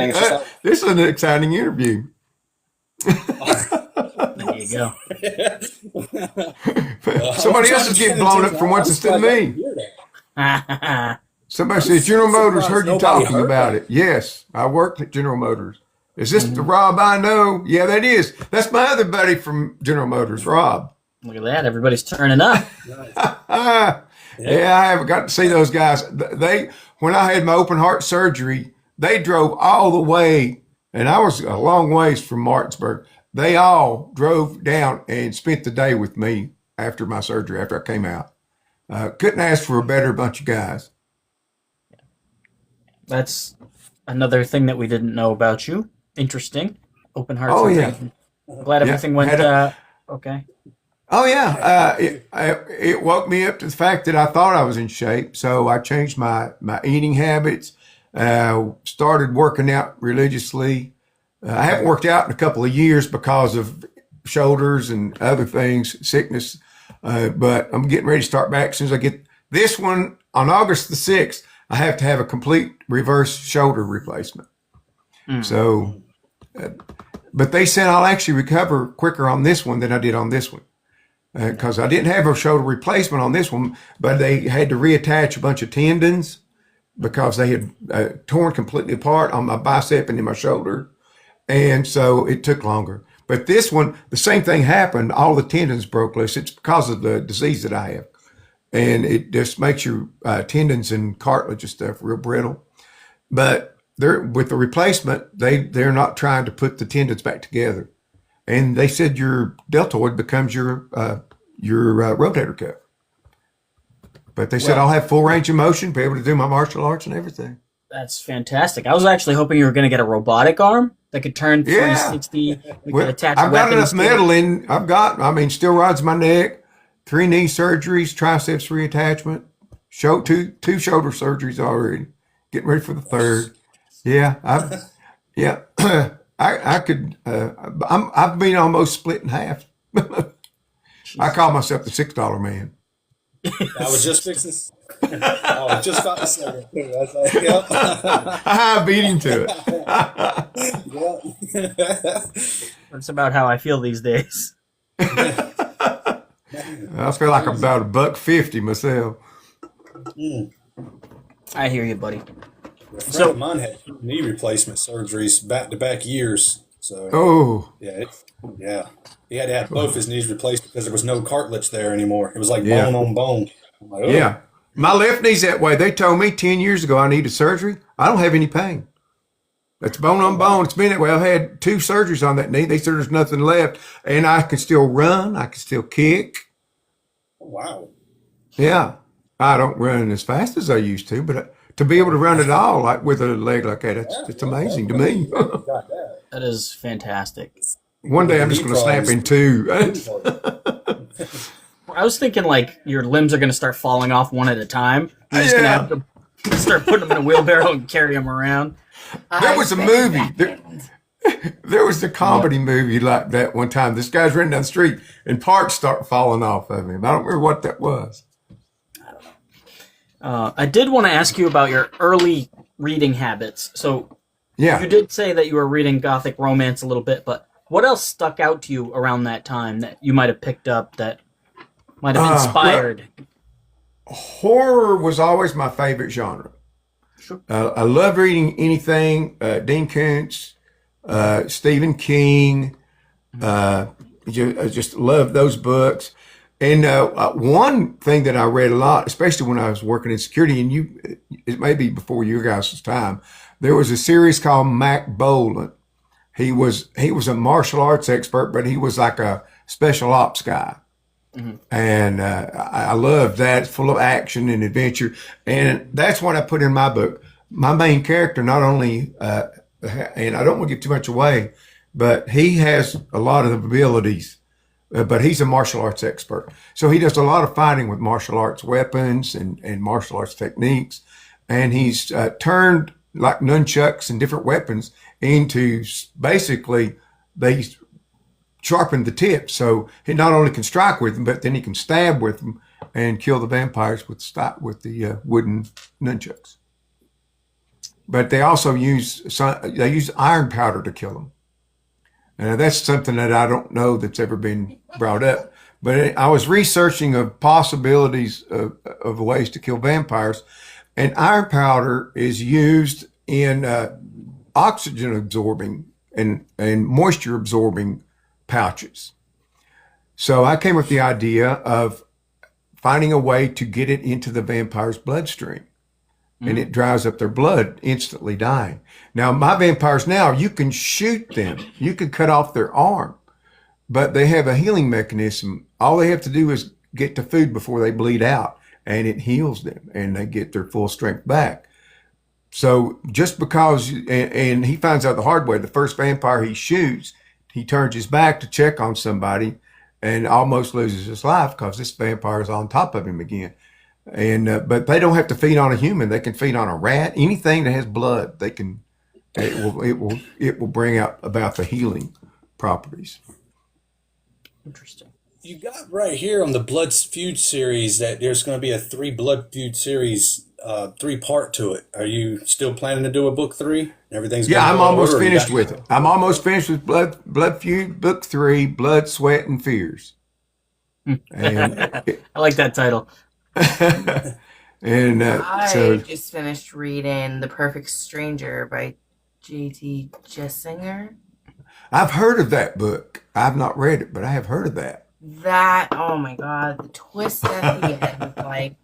This is an exciting interview. There you go. Somebody else is getting blown up for once instead of me. Somebody said General Motors heard you talking about it. Yes, I worked at General Motors. Is this the Rob I know? Yeah, that is. That's my other buddy from General Motors, Rob. Look at that. Everybody's turning up. Yeah, I haven't got to see those guys. When I had my open heart surgery, they drove all the way, and I was a long ways from Martinsburg. They all drove down and spent the day with me after my surgery, after I came out. Couldn't ask for a better bunch of guys. That's another thing that we didn't know about you. Interesting. Open heart Oh, surgery. yeah. Glad everything went okay. Oh, yeah. It woke me up to the fact that I thought I was in shape. So I changed my eating habits, started working out religiously. I haven't worked out in a couple of years because of shoulders and other things, sickness. But I'm getting ready to start back as soon as I get this one on August the 6th. I have to have a complete reverse shoulder replacement. So, but they said I'll actually recover quicker on this one than I did on this one. Because I didn't have a shoulder replacement on this one, but they had to reattach a bunch of tendons because they had torn completely apart on my bicep and in my shoulder. And so it took longer. But this one, the same thing happened. All the tendons broke loose. It's because of the disease that I have. And it just makes your tendons and cartilage and stuff real brittle. But with the replacement, they're not trying to put the tendons back together. And they said your deltoid becomes your rotator cuff. But they said I'll have full range of motion, be able to do my martial arts and everything. That's fantastic. I was actually hoping you were going to get a robotic arm that could turn 360. We could attach I've got weapons enough metal in. Steel rods in my neck, 3 knee surgeries, triceps reattachment, two shoulder surgeries already. Getting ready for the third. Yeah, I could. I've been almost split in half. I call myself the $6 man. I was just fixing. I was just about to say that too. I was like, yep. I beat him to it. That's about how I feel these days. I feel like I'm about $1.50 myself. I hear you, buddy. A friend of mine had knee replacement surgeries back-to-back years. So yeah. He had to have both his knees replaced because there was no cartilage there anymore. It was like bone on bone. I'm like, oh. Yeah. My left knee's that way. They told me 10 years ago I needed surgery. I don't have any pain. It's bone on bone. It's been that way. I've had 2 surgeries on that knee. They said there's nothing left. And I can still run. I can still kick. Wow. Yeah. I don't run as fast as I used to, but to be able to run at all, like with a leg like that, it's amazing to me. That is fantastic. One day I'm just going to snap in 2. I was thinking like your limbs are going to start falling off one at a time. You're just going to have to start putting them in a wheelbarrow and carry them around. There was a movie. There was a comedy movie like that one time. This guy's running down the street and parts start falling off of him. I don't remember what that was. I did want to ask you about your early reading habits. So you did say that you were reading Gothic romance a little bit, but what else stuck out to you around that time that you might have picked up that might have inspired? Horror was always my favorite genre. Sure. I love reading anything, Dean Koontz, Stephen King. I just love those books. And one thing that I read a lot, especially when I was working in security, and it may be before your guys' time, there was a series called Mac Bolan. He was a martial arts expert, but he was like a special ops guy. Mm-hmm. And I love that. It's full of action and adventure. And that's what I put in my book. My main character, not only, and I don't want to give too much away, but he has a lot of abilities. But he's a martial arts expert. So he does a lot of fighting with martial arts weapons and martial arts techniques. And he's turned like nunchucks and different weapons into basically they sharpened the tips. So he not only can strike with them, but then he can stab with them and kill the vampires with the wooden nunchucks. But they also use iron powder to kill them. And that's something that I don't know that's ever been brought up. But I was researching of possibilities of ways to kill vampires. And iron powder is used in oxygen absorbing and moisture absorbing pouches. So I came with the idea of finding a way to get it into the vampire's bloodstream. And it dries up their blood, instantly dying. Now, my vampires now, you can shoot them. You can cut off their arm, but they have a healing mechanism. All they have to do is get to food before they bleed out, and it heals them, and they get their full strength back. So just because, and he finds out the hard way, the first vampire he shoots, he turns his back to check on somebody and almost loses his life because this vampire is on top of him again. And but they don't have to feed on a human; they can feed on a rat. Anything that has blood, they can. It will bring out about the healing properties. Interesting. You got right here on the Blood Feud series that there's going to be a 3 Blood Feud series, 3-part to it. Are you still planning to do a book 3? Everything's Yeah, I'm almost order, finished with it. I'm almost finished with Blood Feud Book 3, Blood, Sweat, and Fears. And I like that title. and I so just finished reading The Perfect Stranger by J.T. Jessinger. I've heard of that book. I've not read it, but I have heard of that. That, oh my God, the twist at the end. Like,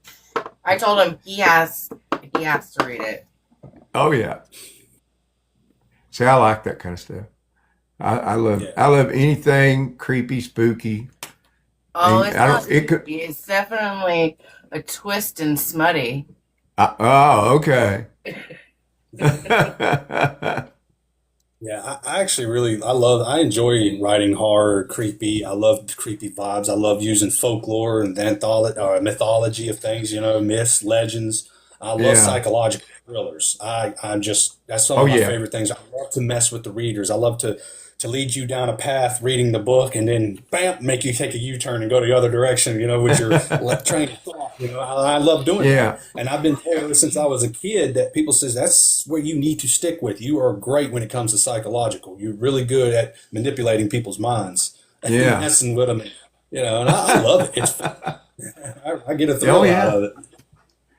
I told him he has to read it. Oh yeah. See, I like that kind of stuff. I love anything creepy, spooky. Oh, And it's I not don't. It could. spooky. It's definitely a twist and smutty. Oh, okay. Yeah, I actually really, I enjoy writing horror, creepy. I love creepy vibes. I love using folklore and anthology or mythology of things, myths, legends. I love Yeah. psychological thrillers. I'm just, that's some Oh of my yeah. favorite things. I love to mess with the readers. I love to lead you down a path reading the book and then bam, make you take a U-turn and go the other direction, with your train of thought. I love doing Yeah. that. And I've been told since I was a kid that people says that's where you need to stick with. You are great when it comes to psychological. You're really good at manipulating people's minds and Yeah. messing with them. And I love it. It's fun. I get a Oh thrill yeah. out of it.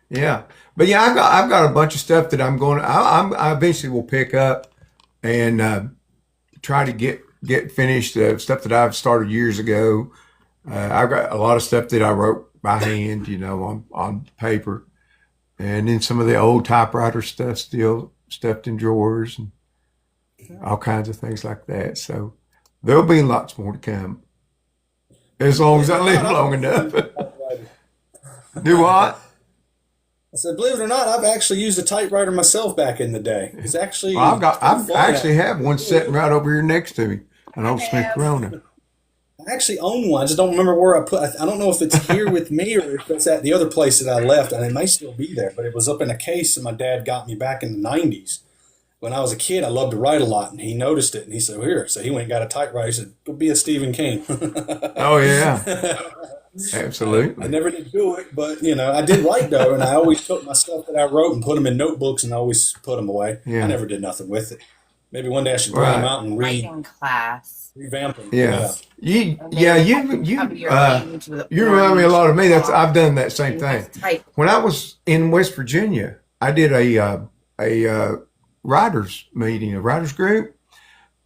Yeah. But yeah, I've got a bunch of stuff that I'm going. I eventually will pick up and try to get finished stuff that I've started years ago. I've got a lot of stuff that I wrote by hand, on paper, and then some of the old typewriter stuff still stuffed in drawers and all kinds of things like that. So there'll be lots more to come as long as I live long enough. Do what? I said, believe it or not, I've actually used a typewriter myself back in the day. It's actually Well, I fun. actually have one sitting right over here next to me, an old Smith Corona. I actually own one. I just don't remember where I put. I don't know if it's here with me or if it's at the other place that I left, and it may still be there. But it was up in a case that my dad got me back in the '90s. When I was a kid, I loved to write a lot, and he noticed it, and he said, "Well, here." So he went and got a typewriter. He said, "Go be a Stephen King." Oh yeah, I absolutely. never did do it, but I did write though, and I always took my stuff that I wrote and put them in notebooks, and I always put them away. Yeah. I never did nothing with it. Maybe one day I should bring them Right. out and Writing class. revamp them. Yeah. You And yeah then you cover your uh names with you remind me a lot of me. orange I've done that same and thing. type. When I was in West Virginia, I did a writers meeting, a writers group,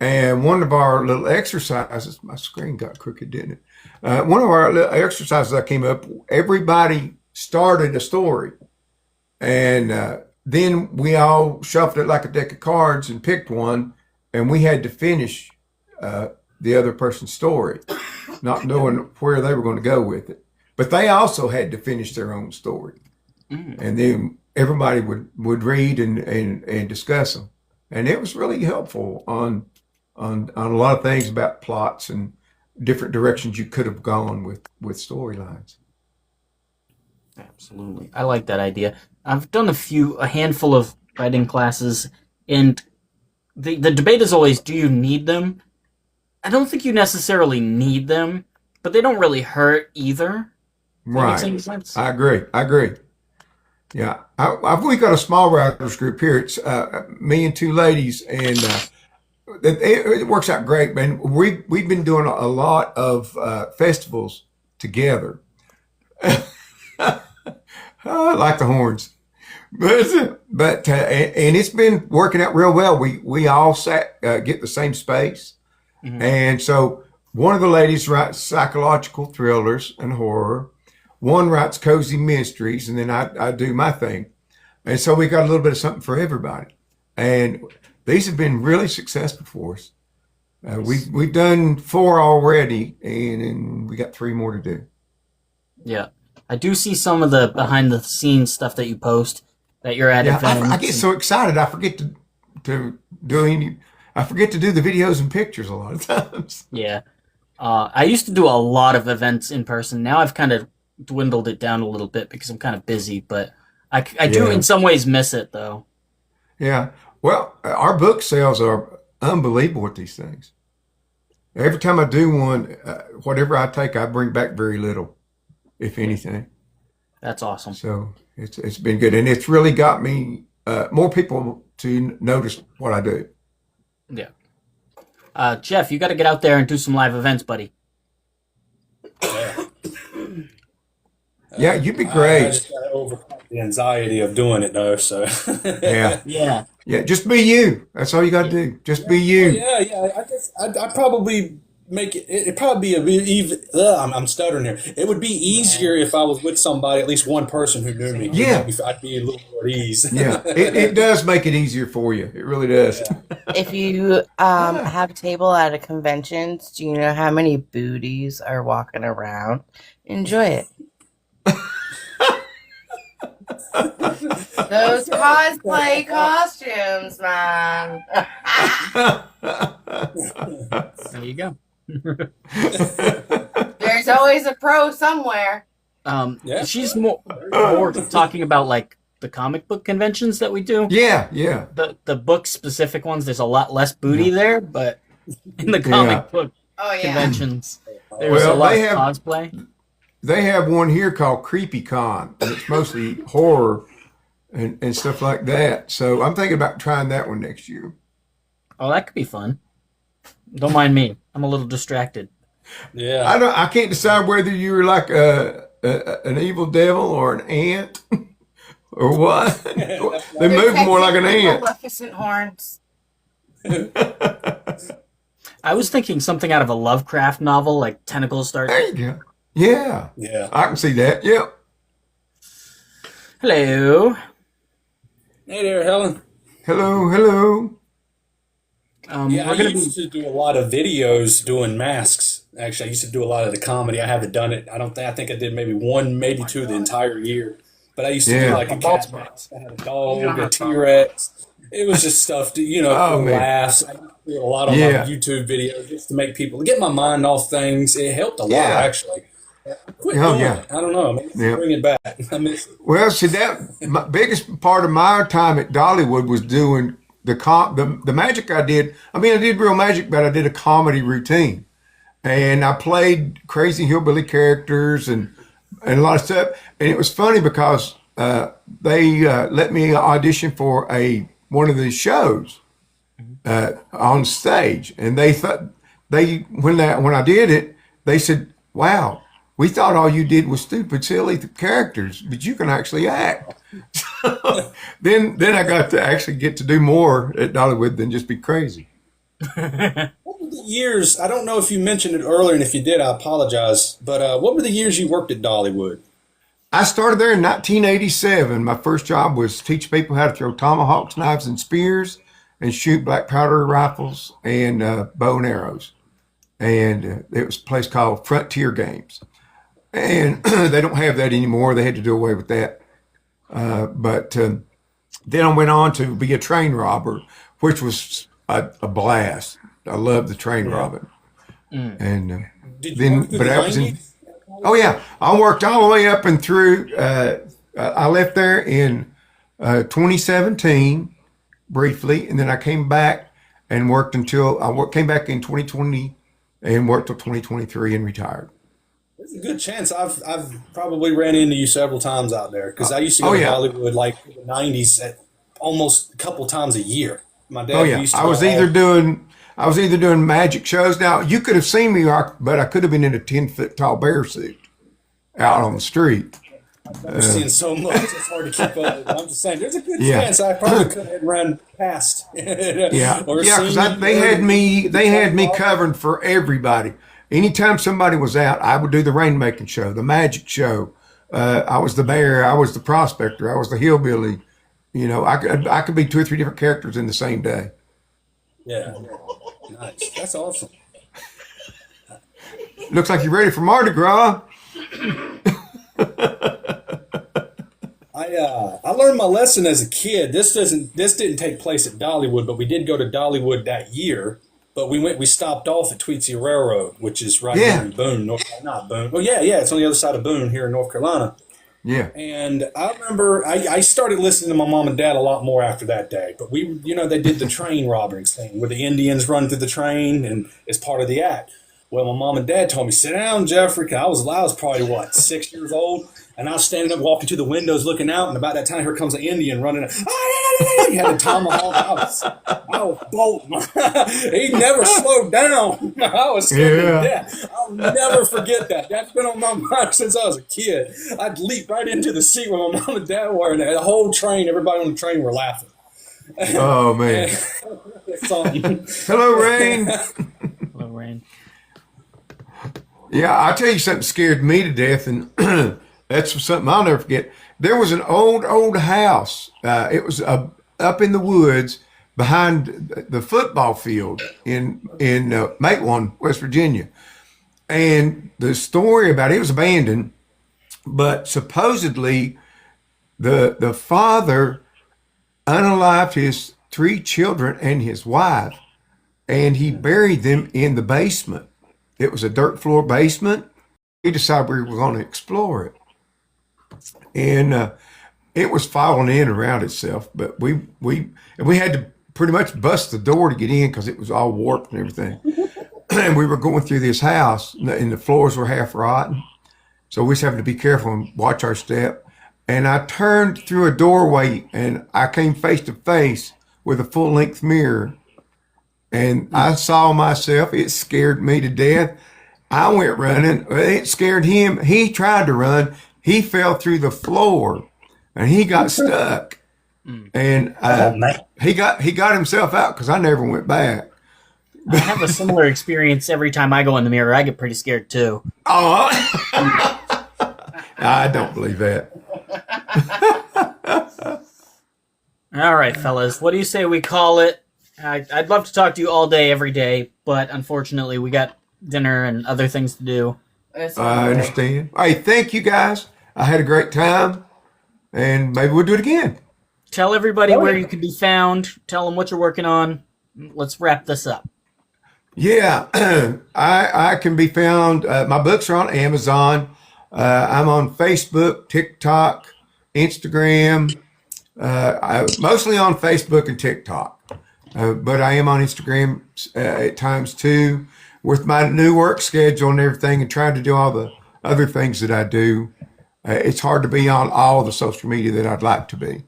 and one of our little exercises. My screen got crooked, didn't it? One of our little exercises I came up. Everybody started a story, and then we all shuffled it like a deck of cards and picked one, and we had to finish the other person's story, not knowing where they were going to go with it. But they also had to finish their own story. And then everybody would read and discuss them. And it was really helpful on a lot of things about plots and different directions you could have gone with storylines. Absolutely. I like that idea. I've done a handful of writing classes, and the debate is always, do you need them? I don't think you necessarily need them, but they don't really hurt either. That makes any Right. sense? I agree. Yeah. We've got a small writers group here. It's me and two ladies, and it works out great, man. We've been doing a lot of festivals together. I like the horns. And it's been working out real well. We all get the same space, and so one of the ladies writes psychological thrillers and horror. One writes cozy mysteries, and then I do my thing. And so we got a little bit of something for everybody. And these have been really successful for us. We've done 4 already, and we got 3 more to do. Yeah. I do see some of the behind the scenes stuff that you post that you're at events. I get so excited I forget to do I forget to do the videos and pictures a lot of times. Yeah. I used to do a lot of events in person. Now I've kind of dwindled it down a little bit because I'm kind of busy, but I do in some ways miss it though. Yeah. Well, our book sales are unbelievable with these things. Every time I do one, whatever I take, I bring back very little, if anything. That's awesome. So it's been good, and it's really got me more people to notice what I do. Yeah. Jeff, you got to get out there and do some live events, buddy. Yeah, you'd be I great. just got to overcome the anxiety of doing it, though. So Yeah. Yeah. Yeah, just be you. That's all you got to do. Just be you. yeah. I guess I'd probably make it. It'd probably be a bit even. I'm stuttering here. It would be easier if I was with somebody, at least one person who knew me. Yeah. I'd be a little more at ease. Yeah, it does make it easier for you. It really does. If you have a table at a conventions, do you know how many booties are walking around? Enjoy it. Those cosplay costumes, man. There you go. There's always a pro somewhere. Yeah. She's more talking about like the comic book conventions that we do. Yeah. The book specific ones, there's a lot less booty there, but in the comic book Oh yeah. conventions, there's a lot of cosplay. They have one here called Creepy Con, and it's mostly horror and stuff like that. So I'm thinking about trying that one next year. Oh, that could be fun. Don't mind me. I'm a little distracted. Yeah. I can't decide whether you're like an evil devil or an ant or what. They move more like an ant. Maleficent horns. I was thinking something out of a Lovecraft novel, like tentacles start. There you go. Yeah. Yeah. I can see that. Yep. Hello. Hey there, Helen. Hello. Yeah, We're I gonna used to do a lot of videos doing masks. Actually, I used to do a lot of the comedy. I haven't done it. I think I did maybe 1, maybe 2 the entire year. But I used to do like a cat mask. I had a dog, a T-Rex. It was just stuff to, Oh, for man. laughs. I do a lot on my YouTube videos just to make people get my mind off things. It helped a lot, Yeah. actually. Quit Oh, doing yeah. it. I don't know. Maybe Yeah. bring it back. I miss it. Well, see my biggest part of my time at Dollywood was doing the magic I did. I mean, I did real magic, but I did a comedy routine, and I played crazy hillbilly characters and a lot of stuff. And it was funny because they let me audition for one of the shows on stage, and they thought when I did it, they said, "Wow. We thought all you did was stupid, silly characters, but you can actually act." So then I got to actually get to do more at Dollywood than just be crazy. What were the years? I don't know if you mentioned it earlier, and if you did, I apologize. But what were the years you worked at Dollywood? I started there in 1987. My first job was teach people how to throw tomahawks, knives, and spears, and shoot black powder rifles and bow and arrows. And it was a place called Frontier Games. And they don't have that anymore. They had to do away with that. But then I went on to be a train robber, which was a blast. I loved the train robbing. And Did you work through the I was 90s? oh yeah, I worked all the way up and through. I left there in 2017 briefly, and then I came back and worked until came back in 2020 and worked till 2023 and retired. There's a good chance I've probably ran into you several times out there because I used to go to yeah. Hollywood like in the 90s at almost a couple times a year. My dad Oh yeah, used to I was go either doing magic shows. Now you could have seen me, but I could have been in a 10-foot tall bear suit out on the street. We're seeing so much, it's hard to keep up. I'm just saying, there's a good Yeah. chance I probably could have run past. Yeah, Or yeah, seen because they had me covered for everybody. Anytime somebody was out, I would do the rainmaking show, the magic show. I was the bear, I was the prospector, I was the hillbilly. You know, I could be 2 or 3 different characters in the same day. Yeah, nice. That's awesome. Looks like you're ready for Mardi Gras. I learned my lesson as a kid. This didn't take place at Dollywood, but we did go to Dollywood that year. But we stopped off at Tweetsie Railroad, which is right here in Boone, not Boone. Oh yeah, it's on the other side of Boone here in North Carolina. Yeah. And I remember I started listening to my mom and dad a lot more after that day. But they did the train robbings thing where the Indians run through the train and it's part of the act. Well, my mom and dad told me, sit down, Jeffrey. 'Cause I was probably, 6 years old. And I was standing up, walking to the windows, looking out. And about that time, here comes an Indian running. He had a tomahawk. I was bolting. He never slowed down. I was scared to death. I'll never forget that. That's been on my mind since I was a kid. I'd leap right into the seat where my mom and dad were. And the whole train, everybody on the train were laughing. Oh, man. Hello, Rain. Hello, Rain. Yeah, I'll tell you something scared me to death, and that's something I'll never forget. There was an old house. It was up in the woods behind the football field in Maitland, West Virginia. And the story about it was abandoned, but supposedly the father unalived his 3 children and his wife, and he buried them in the basement. It was a dirt floor basement. We decided we were going to explore it. And it was falling in around itself, but we had to pretty much bust the door to get in because it was all warped and everything. And we were going through this house, and the floors were half rotten. So we just having to be careful and watch our step. And I turned through a doorway, and I came face to face with a full-length mirror. And I saw myself. It scared me to death. I went running. It scared him. He tried to run. He fell through the floor, and he got stuck. And he got himself out because I never went back. I have a similar experience every time I go in the mirror. I get pretty scared too. Oh, I don't believe that. All right, fellas. What do you say we call it? I'd love to talk to you all day, every day, but unfortunately, we got dinner and other things to do. I understand. Hey, thank you guys. I had a great time, and maybe we'll do it again. Tell everybody where you can be found. Tell them what you're working on. Let's wrap this up. Yeah, I can be found. My books are on Amazon. I'm on Facebook, TikTok, Instagram. Mostly on Facebook and TikTok. But I am on Instagram at times too, with my new work schedule and everything, and trying to do all the other things that I do. It's hard to be on all the social media that I'd like to be.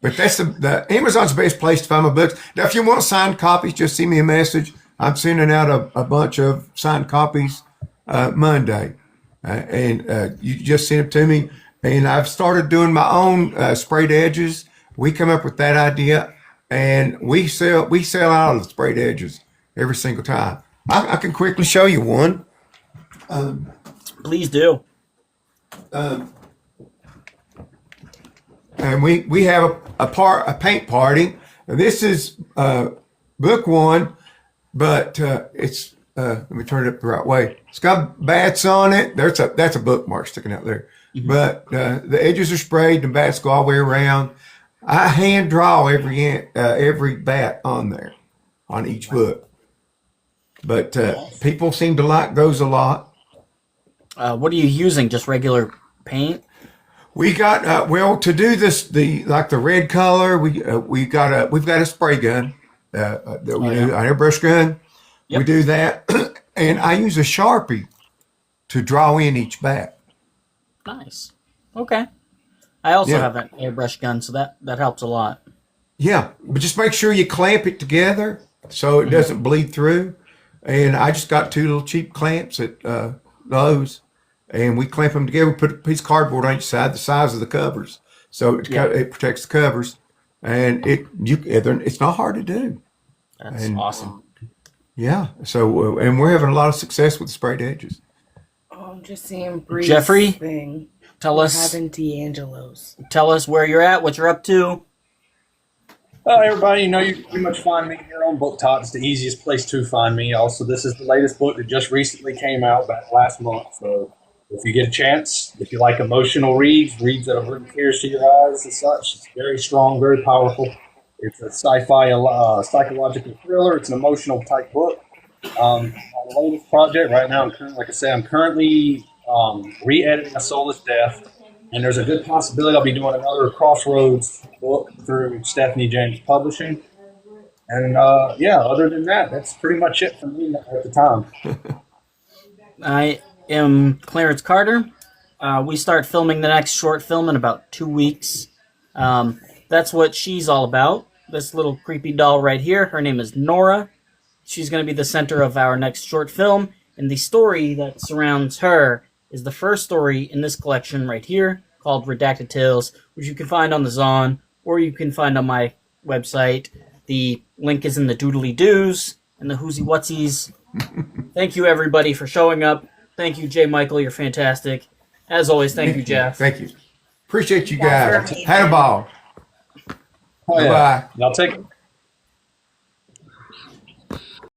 But that's the Amazon's the best place to find my books. Now, if you want signed copies, just send me a message. I'm sending out a bunch of signed copies Monday, and you just send them to me. And I've started doing my own sprayed edges. We come up with that idea. And we sell out of the sprayed edges every single time. I can quickly show you one. Please do. And we have a paint party. This is book 1, but it's let me turn it up the right way. It's got bats on it. That's a bookmark sticking out there. Mm-hmm. But the edges are sprayed. The bats go all the way around. I hand draw every bat on there, on each book. But people seem to like those a lot. What are you using? Just regular paint? We got to do this the red color. we've got a spray gun, an airbrush gun. Yep. We do that, and I use a Sharpie to draw in each bat. Nice. Okay. I also have an airbrush gun, so that helps a lot. Yeah, but just make sure you clamp it together so it doesn't bleed through. And I just got 2 little cheap clamps at Lowe's, and we clamp them together. We put a piece of cardboard on each side, the size of the covers, so it protects the covers, and it's not hard to do. That's And awesome. yeah, so and we're having a lot of success with the sprayed edges. Oh, I'm just seeing Bree's Jeffrey, thing. Tell us Having D'Angelo's. where you're at, what you're up to. Everybody, you pretty much find me here on BookTok. It's the easiest place to find me. Also, this is the latest book that just recently came out back last month. So if you get a chance, if you like emotional reads that'll bring tears to your eyes and such, it's very strong, very powerful. It's a sci-fi psychological thriller. It's an emotional type book. My latest project right now, I'm currently re-editing A Soulless Death. And there's a good possibility I'll be doing another Crossroads book through Stephanie James Publishing. And other than that, that's pretty much it for me at the time. I am Clarence Carter. We start filming the next short film in about 2 weeks. That's what she's all about. This little creepy doll right here, her name is Nora. She's going to be the center of our next short film. And the story that surrounds her is the first story in this collection right here called Redacted Tales, which you can find on the Zon or you can find on my website. The link is in the doodly-doos and the whoozy-whatsies. Thank you, everybody, for showing up. Thank you, J. Michael. You're fantastic. As always, thank you, Jeff. Thank you. Appreciate you Yeah, guys. for me. Had a ball. Oh, yeah. Bye-bye. Y'all take